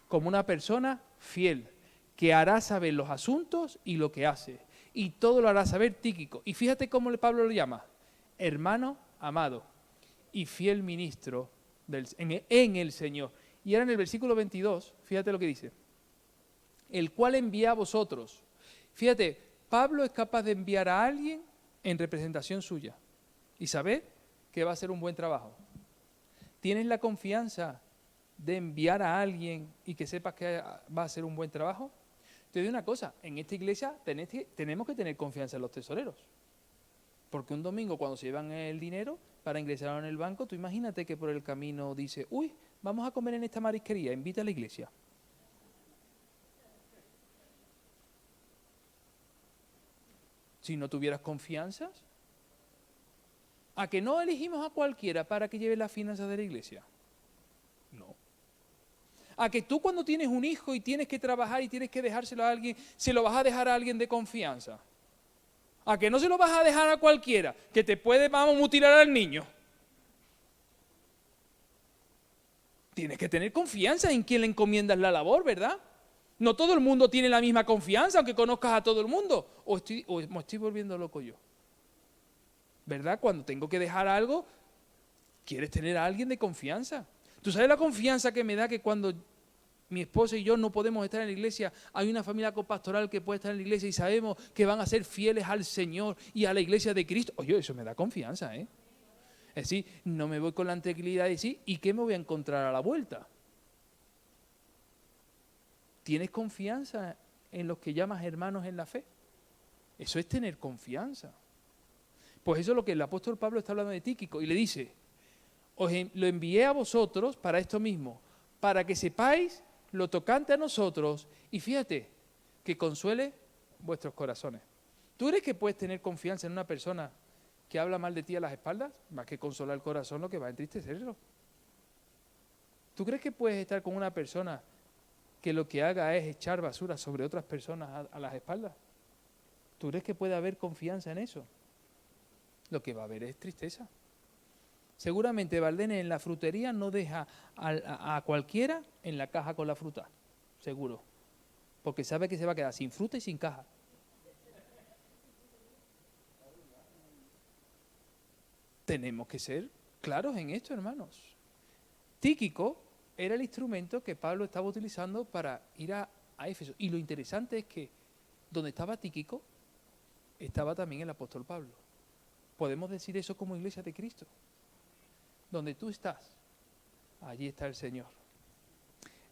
como una persona fiel, que hará saber los asuntos y lo que hace. Y todo lo hará saber Tíquico. Y fíjate cómo Pablo lo llama: hermano amado y fiel ministro en el Señor. Y ahora en el versículo 22, fíjate lo que dice: el cual envía a vosotros. Fíjate, Pablo es capaz de enviar a alguien en representación suya y saber que va a hacer un buen trabajo. ¿Tienes la confianza de enviar a alguien y que sepas que va a hacer un buen trabajo? Te digo una cosa, en esta iglesia tenemos que tener confianza en los tesoreros. Porque un domingo cuando se llevan el dinero para ingresarlo en el banco, tú imagínate que por el camino dice: uy, vamos a comer en esta marisquería, invita a la iglesia. Si no tuvieras confianza, ¿a que no elegimos a cualquiera para que lleve las finanzas de la iglesia? No. ¿A que tú cuando tienes un hijo y tienes que trabajar y tienes que dejárselo a alguien, se lo vas a dejar a alguien de confianza? ¿A que no se lo vas a dejar a cualquiera que te puede, mutilar al niño? Tienes que tener confianza en quien le encomiendas la labor, ¿verdad? No todo el mundo tiene la misma confianza, aunque conozcas a todo el mundo. O me estoy volviendo loco yo. ¿Verdad? Cuando tengo que dejar algo, quieres tener a alguien de confianza. ¿Tú sabes la confianza que me da que cuando mi esposa y yo no podemos estar en la iglesia, hay una familia copastoral que puede estar en la iglesia y sabemos que van a ser fieles al Señor y a la iglesia de Cristo? Oye, eso me da confianza, ¿eh? Es decir, no me voy con la tranquilidad de decir, ¿y qué me voy a encontrar a la vuelta? ¿Tienes confianza en los que llamas hermanos en la fe? Eso es tener confianza. Pues eso es lo que el apóstol Pablo está hablando de Tíquico y le dice: lo envié a vosotros para esto mismo, para que sepáis lo tocante a nosotros y fíjate, que consuele vuestros corazones. ¿Tú crees que puedes tener confianza en una persona que habla mal de ti a las espaldas? Más que consolar el corazón, lo que va a entristecerlo. ¿Tú crees que puedes estar con una persona que lo que haga es echar basura sobre otras personas a las espaldas? ¿Tú crees que puede haber confianza en eso? Lo que va a haber es tristeza. Seguramente Valdene en la frutería no deja a cualquiera en la caja con la fruta, seguro, porque sabe que se va a quedar sin fruta y sin caja. Tenemos que ser claros en esto, hermanos. Tíquico era el instrumento que Pablo estaba utilizando para ir a Éfeso. Y lo interesante es que donde estaba Tíquico, estaba también el apóstol Pablo. Podemos decir eso como iglesia de Cristo. Donde tú estás, allí está el Señor.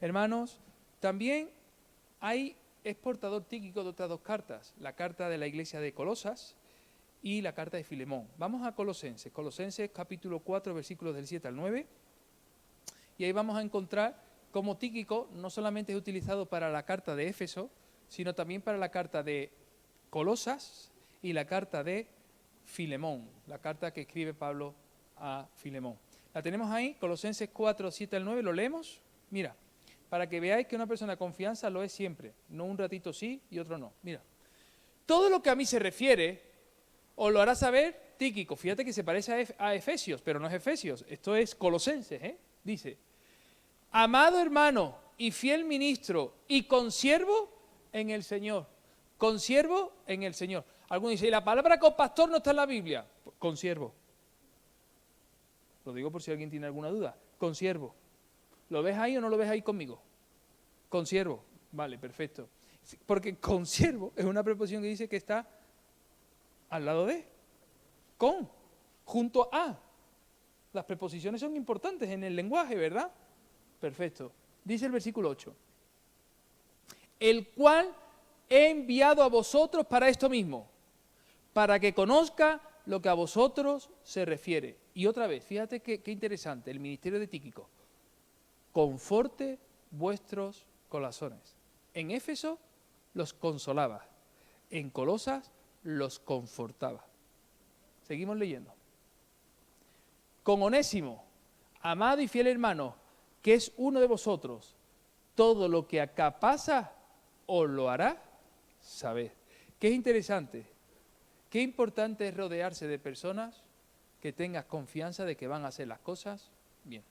Hermanos, también es portador Tíquico de otras dos cartas. La carta de la iglesia de Colosas y la carta de Filemón. Vamos a Colosenses. Colosenses capítulo 4, versículos del 7 al 9. Y ahí vamos a encontrar cómo Tíquico no solamente es utilizado para la carta de Éfeso, sino también para la carta de Colosas y la carta de Filemón, la carta que escribe Pablo a Filemón. La tenemos ahí, Colosenses 4, 7 al 9, ¿lo leemos? Mira, para que veáis que una persona de confianza lo es siempre, no un ratito sí y otro no. Mira, todo lo que a mí se refiere, Os lo hará saber Tíquico. Fíjate que se parece a Efesios, pero no es Efesios, esto es Colosenses, ¿eh? Dice, amado hermano y fiel ministro y consiervo en el Señor. Consiervo en el Señor. Algunos dicen, ¿y la palabra copastor no está en la Biblia? Consiervo. Lo digo por si alguien tiene alguna duda. Consiervo. ¿Lo ves ahí o no lo ves ahí conmigo? Consiervo. Vale, perfecto. Porque consiervo es una preposición que dice que está al lado de, con, junto a. Las preposiciones son importantes en el lenguaje, ¿verdad? Perfecto. Dice el versículo 8. El cual he enviado a vosotros para esto mismo, para que conozca lo que a vosotros se refiere. Y otra vez, fíjate qué interesante, el ministerio de Tíquico. Conforte vuestros corazones. En Éfeso los consolaba, en Colosas los confortaba. Seguimos leyendo. Con Onésimo, amado y fiel hermano, que es uno de vosotros, todo lo que acá pasa os lo hará saber. Qué interesante, qué importante es rodearse de personas que tengas confianza de que van a hacer las cosas bien.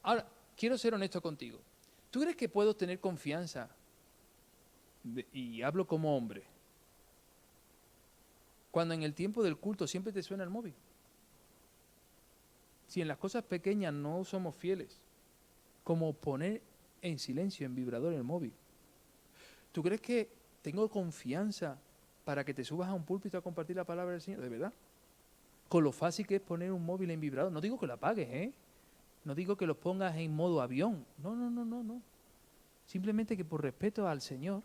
Ahora, quiero ser honesto contigo. ¿Tú crees que puedo tener confianza? Y hablo como hombre. Cuando en el tiempo del culto siempre te suena el móvil. Si en las cosas pequeñas no somos fieles, como poner en silencio, en vibrador el móvil. ¿Tú crees que tengo confianza para que te subas a un púlpito a compartir la palabra del Señor? ¿De verdad? Con lo fácil que es poner un móvil en vibrador. No digo que lo apagues, ¿eh? No digo que los pongas en modo avión. No. Simplemente que por respeto al Señor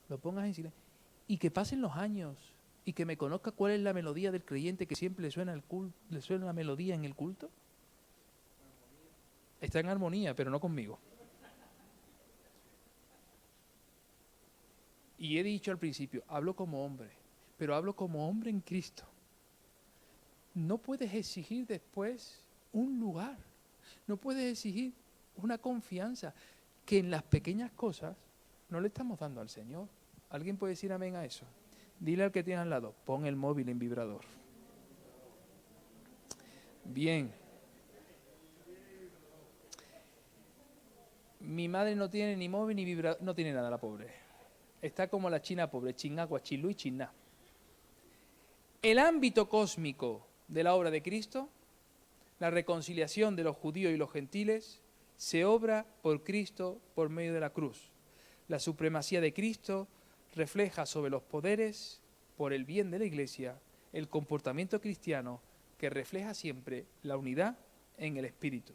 lo pongas en silencio. Y que pasen los años y que me conozca cuál es la melodía del creyente que siempre le suena la melodía en el culto. Está en armonía, pero no conmigo. Y he dicho al principio, hablo como hombre, pero hablo como hombre en Cristo. No puedes exigir después un lugar, no puedes exigir una confianza que en las pequeñas cosas no le estamos dando al Señor. ¿Alguien puede decir amén a eso? Dile al que tiene al lado, pon el móvil en vibrador. Bien. Mi madre no tiene ni móvil ni vibrador, no tiene nada la pobre. Está como la china pobre, chingagua, chilú y chiná. El ámbito cósmico de la obra de Cristo, la reconciliación de los judíos y los gentiles, se obra por Cristo por medio de la cruz. La supremacía de Cristo refleja sobre los poderes, por el bien de la Iglesia, el comportamiento cristiano que refleja siempre la unidad en el Espíritu.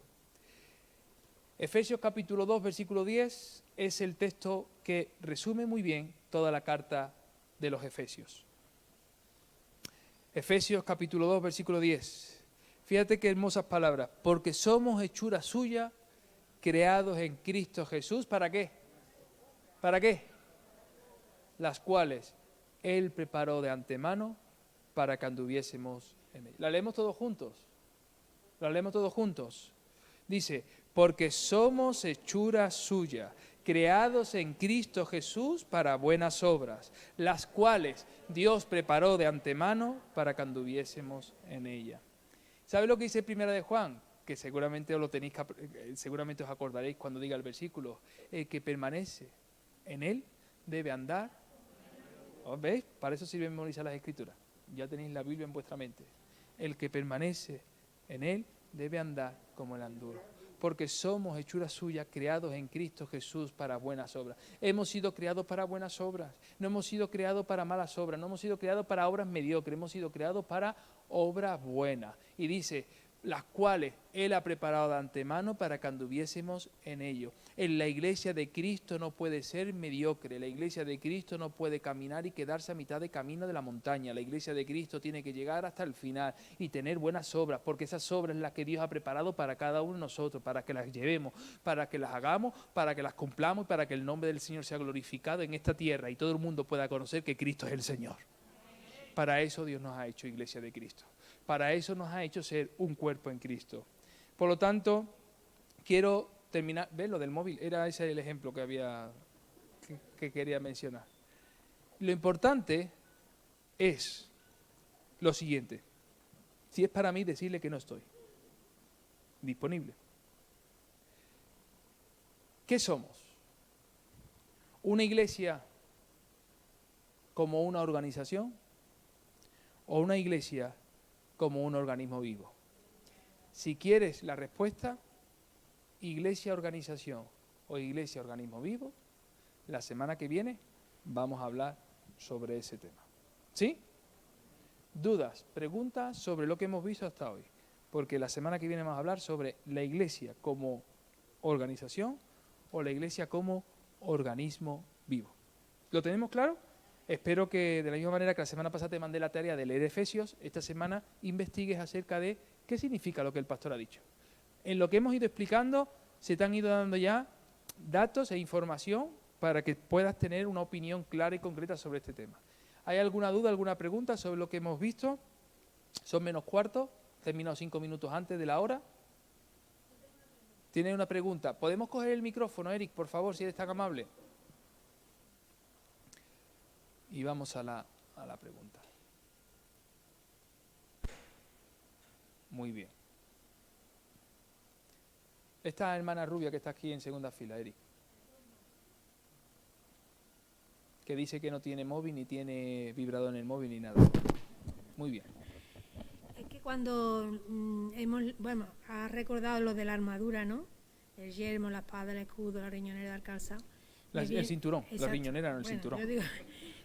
Efesios capítulo 2, versículo 10 es el texto que resume muy bien toda la carta de los Efesios. Efesios capítulo 2, versículo 10. Fíjate qué hermosas palabras. Porque somos hechura suya, creados en Cristo Jesús. ¿Para qué? ¿Para qué? Las cuales Él preparó de antemano para que anduviésemos en ella. ¿La leemos todos juntos? ¿La leemos todos juntos? Dice, porque somos hechura suya, creados en Cristo Jesús para buenas obras, las cuales Dios preparó de antemano para que anduviésemos en ella. ¿Sabe lo que dice Primera de Juan? Que seguramente seguramente os acordaréis cuando diga el versículo. El que permanece en Él debe andar. ¿Os veis? Para eso sirve memorizar las Escrituras. Ya tenéis la Biblia en vuestra mente. El que permanece en Él debe andar como el anduro. Porque somos hechura suya, creados en Cristo Jesús para buenas obras. Hemos sido creados para buenas obras. No hemos sido creados para malas obras. No hemos sido creados para obras mediocres. Hemos sido creados para obras buenas. Y dice, las cuales Él ha preparado de antemano para que anduviésemos en ello. En la iglesia de Cristo no puede ser mediocre. La iglesia de Cristo no puede caminar y quedarse a mitad de camino de la montaña. La iglesia de Cristo tiene que llegar hasta el final y tener buenas obras, porque esas obras son las que Dios ha preparado para cada uno de nosotros, para que las llevemos, para que las hagamos, para que las cumplamos y para que el nombre del Señor sea glorificado en esta tierra y todo el mundo pueda conocer que Cristo es el Señor. Para eso Dios nos ha hecho iglesia de Cristo. Para eso nos ha hecho ser un cuerpo en Cristo. Por lo tanto, quiero terminar. ¿Ves lo del móvil? Era ese el ejemplo que quería mencionar. Lo importante es lo siguiente. Si es para mí, decirle que no estoy disponible. ¿Qué somos? ¿Una iglesia como una organización o una iglesia como un organismo vivo? Si quieres la respuesta, iglesia, organización o iglesia, organismo vivo, la semana que viene vamos a hablar sobre ese tema. ¿Sí? ¿Dudas, preguntas sobre lo que hemos visto hasta hoy? Porque la semana que viene vamos a hablar sobre la iglesia como organización o la iglesia como organismo vivo. ¿Lo tenemos claro? Espero que de la misma manera que la semana pasada te mandé la tarea de leer Efesios, esta semana investigues acerca de qué significa lo que el pastor ha dicho. En lo que hemos ido explicando, se te han ido dando ya datos e información para que puedas tener una opinión clara y concreta sobre este tema. ¿Hay alguna duda, alguna pregunta sobre lo que hemos visto? Son menos cuarto, terminado 5 minutos antes de la hora. ¿Tiene una pregunta? ¿Podemos coger el micrófono, Eric, por favor, si eres tan amable? Y vamos a la pregunta. Muy bien. Esta hermana rubia que está aquí en segunda fila, Eric. Que dice que no tiene móvil, ni tiene vibrador en el móvil, ni nada. Muy bien. Es que cuando ha recordado lo de la armadura, ¿no? El yelmo, la espada, el escudo, la riñonera, el calzado. El cinturón, Exacto. la riñonera, no el cinturón. Yo digo,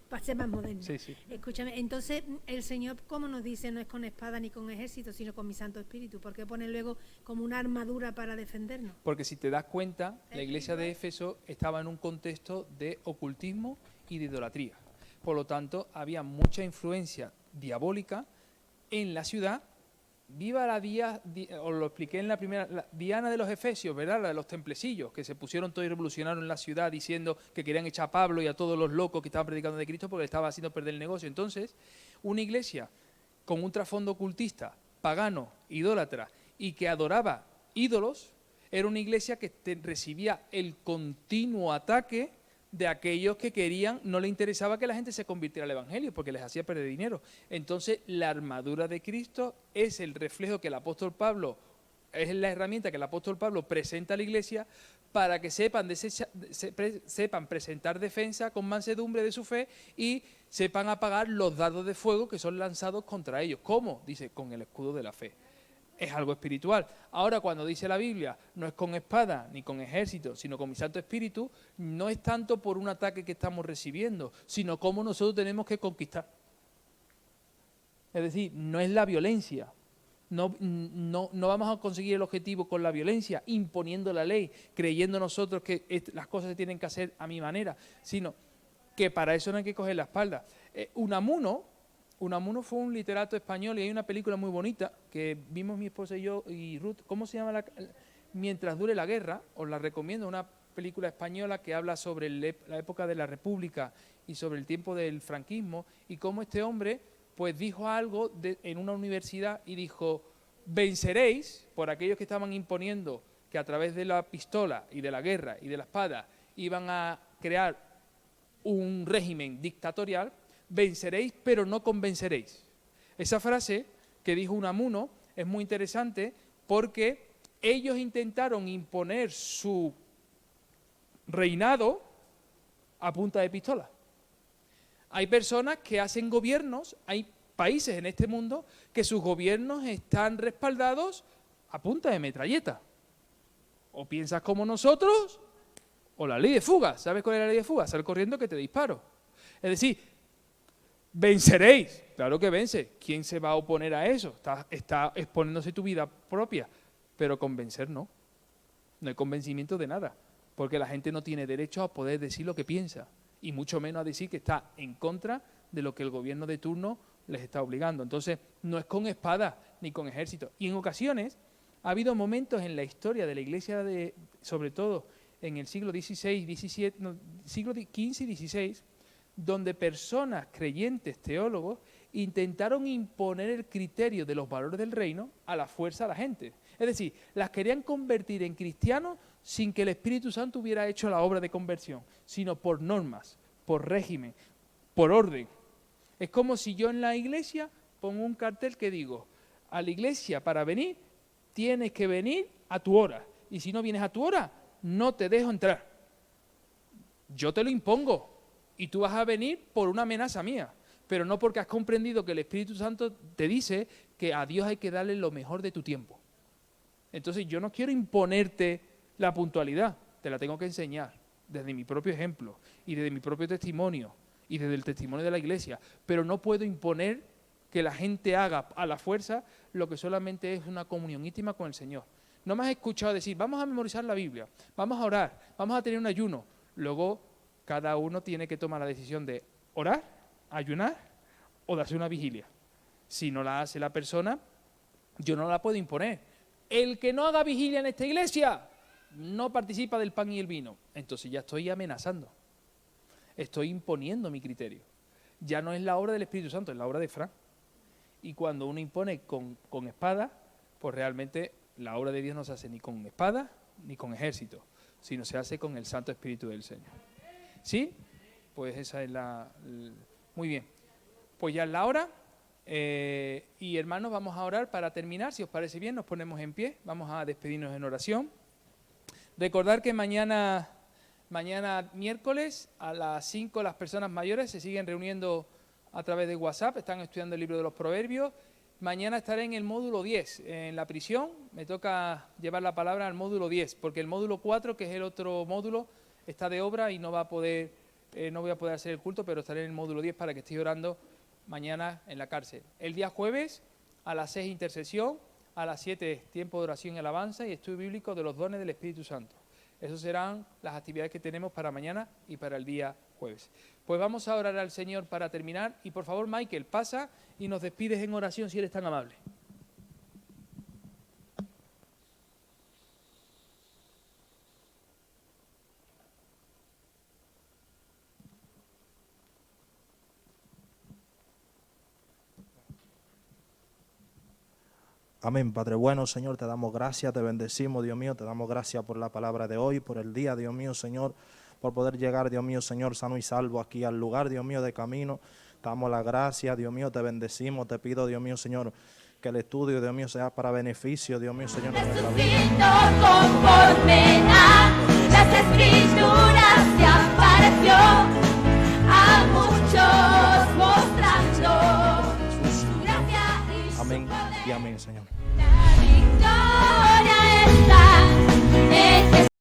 para ser más moderno. Sí, sí. Escúchame, entonces el Señor, como nos dice, no es con espada ni con ejército, sino con mi Santo Espíritu. ¿Por qué pone luego como una armadura para defendernos? Porque si te das cuenta, la iglesia de Éfeso estaba en un contexto de ocultismo y de idolatría. Por lo tanto, había mucha influencia diabólica en la ciudad. Viva la os lo expliqué en la primera, la Diana de los Efesios, ¿verdad? La de los templecillos, que se pusieron todos y revolucionaron en la ciudad diciendo que querían echar a Pablo y a todos los locos que estaban predicando de Cristo porque le estaba haciendo perder el negocio. Entonces, una iglesia con un trasfondo ocultista, pagano, idólatra y que adoraba ídolos, era una iglesia que recibía el continuo ataque de aquellos que querían, no le interesaba que la gente se convirtiera al Evangelio porque les hacía perder dinero. Entonces, la armadura de Cristo es el reflejo que el apóstol Pablo, es la herramienta que el apóstol Pablo presenta a la iglesia para que sepan presentar defensa con mansedumbre de su fe y sepan apagar los dardos de fuego que son lanzados contra ellos. ¿Cómo? Dice, con el escudo de la fe. Es algo espiritual. Ahora, cuando dice la Biblia, no es con espada ni con ejército, sino con mi Santo Espíritu, no es tanto por un ataque que estamos recibiendo, sino cómo nosotros tenemos que conquistar. Es decir, no es la violencia. No vamos a conseguir el objetivo con la violencia, imponiendo la ley, creyendo nosotros que las cosas se tienen que hacer a mi manera, sino que para eso no hay que coger la espalda. Unamuno fue un literato español y hay una película muy bonita que vimos mi esposa y yo y Ruth. ¿Cómo se llama? Mientras dure la guerra. Os la recomiendo, una película española que habla sobre la época de la República y sobre el tiempo del franquismo y cómo este hombre pues dijo algo en una universidad y dijo: venceréis por aquellos que estaban imponiendo que a través de la pistola y de la guerra y de la espada iban a crear un régimen dictatorial. Venceréis, pero no convenceréis. Esa frase que dijo Unamuno es muy interesante porque ellos intentaron imponer su reinado a punta de pistola. Hay personas que hacen gobiernos, hay países en este mundo que sus gobiernos están respaldados a punta de metralleta. O piensas como nosotros, o la ley de fuga. ¿Sabes cuál es la ley de fuga? Sal corriendo que te disparo. Es decir, venceréis, claro que vence. ¿Quién se va a oponer a eso? Está exponiéndose tu vida propia, pero convencer no. No hay convencimiento de nada, porque la gente no tiene derecho a poder decir lo que piensa, y mucho menos a decir que está en contra de lo que el gobierno de turno les está obligando. Entonces, no es con espada ni con ejército. Y en ocasiones ha habido momentos en la historia de la Iglesia, sobre todo en el siglo XVI, siglo XV y XVI, donde personas creyentes, teólogos, intentaron imponer el criterio de los valores del reino a la fuerza a la gente. Es decir, las querían convertir en cristianos sin que el Espíritu Santo hubiera hecho la obra de conversión, sino por normas, por régimen, por orden. Es como si yo en la iglesia pongo un cartel que digo, a la iglesia para venir, tienes que venir a tu hora. Y si no vienes a tu hora, no te dejo entrar. Yo te lo impongo y tú vas a venir por una amenaza mía, pero no porque has comprendido que el Espíritu Santo te dice que a Dios hay que darle lo mejor de tu tiempo. Entonces yo no quiero imponerte la puntualidad, te la tengo que enseñar desde mi propio ejemplo y desde mi propio testimonio y desde el testimonio de la iglesia, pero no puedo imponer que la gente haga a la fuerza lo que solamente es una comunión íntima con el Señor. No me has escuchado decir, vamos a memorizar la Biblia, vamos a orar, vamos a tener un ayuno. Luego cada uno tiene que tomar la decisión de orar, ayunar o darse una vigilia. Si no la hace la persona, yo no la puedo imponer. El que no haga vigilia en esta iglesia no participa del pan y el vino. Entonces ya estoy amenazando. Estoy imponiendo mi criterio. Ya no es la obra del Espíritu Santo, es la obra de Fran. Y cuando uno impone con espada, pues realmente la obra de Dios no se hace ni con espada ni con ejército, sino se hace con el Santo Espíritu del Señor. ¿Sí? Pues esa es muy bien. Pues ya es la hora. Y hermanos, vamos a orar para terminar. Si os parece bien, nos ponemos en pie. Vamos a despedirnos en oración. Recordar que mañana miércoles a las 5 las personas mayores se siguen reuniendo a través de WhatsApp, están estudiando el libro de los Proverbios. Mañana estaré en el módulo 10, en la prisión. Me toca llevar la palabra al módulo 10, porque el módulo 4, que es el otro módulo, está de obra y no voy a poder hacer el culto, pero estaré en el módulo 10 para que estéis orando mañana en la cárcel. El día jueves, a las 6 intercesión, a las 7 tiempo de oración y alabanza y estudio bíblico de los dones del Espíritu Santo. Esas serán las actividades que tenemos para mañana y para el día jueves. Pues vamos a orar al Señor para terminar y por favor, Michael, pasa y nos despides en oración si eres tan amable. Amén, Padre bueno, Señor, te damos gracias, te bendecimos, Dios mío, te damos gracias por la palabra de hoy, por el día, Dios mío, Señor, por poder llegar, Dios mío, Señor, sano y salvo aquí al lugar, Dios mío, de camino. Te damos la gracia, Dios mío, te bendecimos, te pido, Dios mío, Señor, que el estudio, Dios mío, sea para beneficio, Dios mío, Señor, de nuestra vida. Conforme a las Escrituras se apareció a muchos mostrando su gracia y su Amén poder. y amén, Señor. La victoria está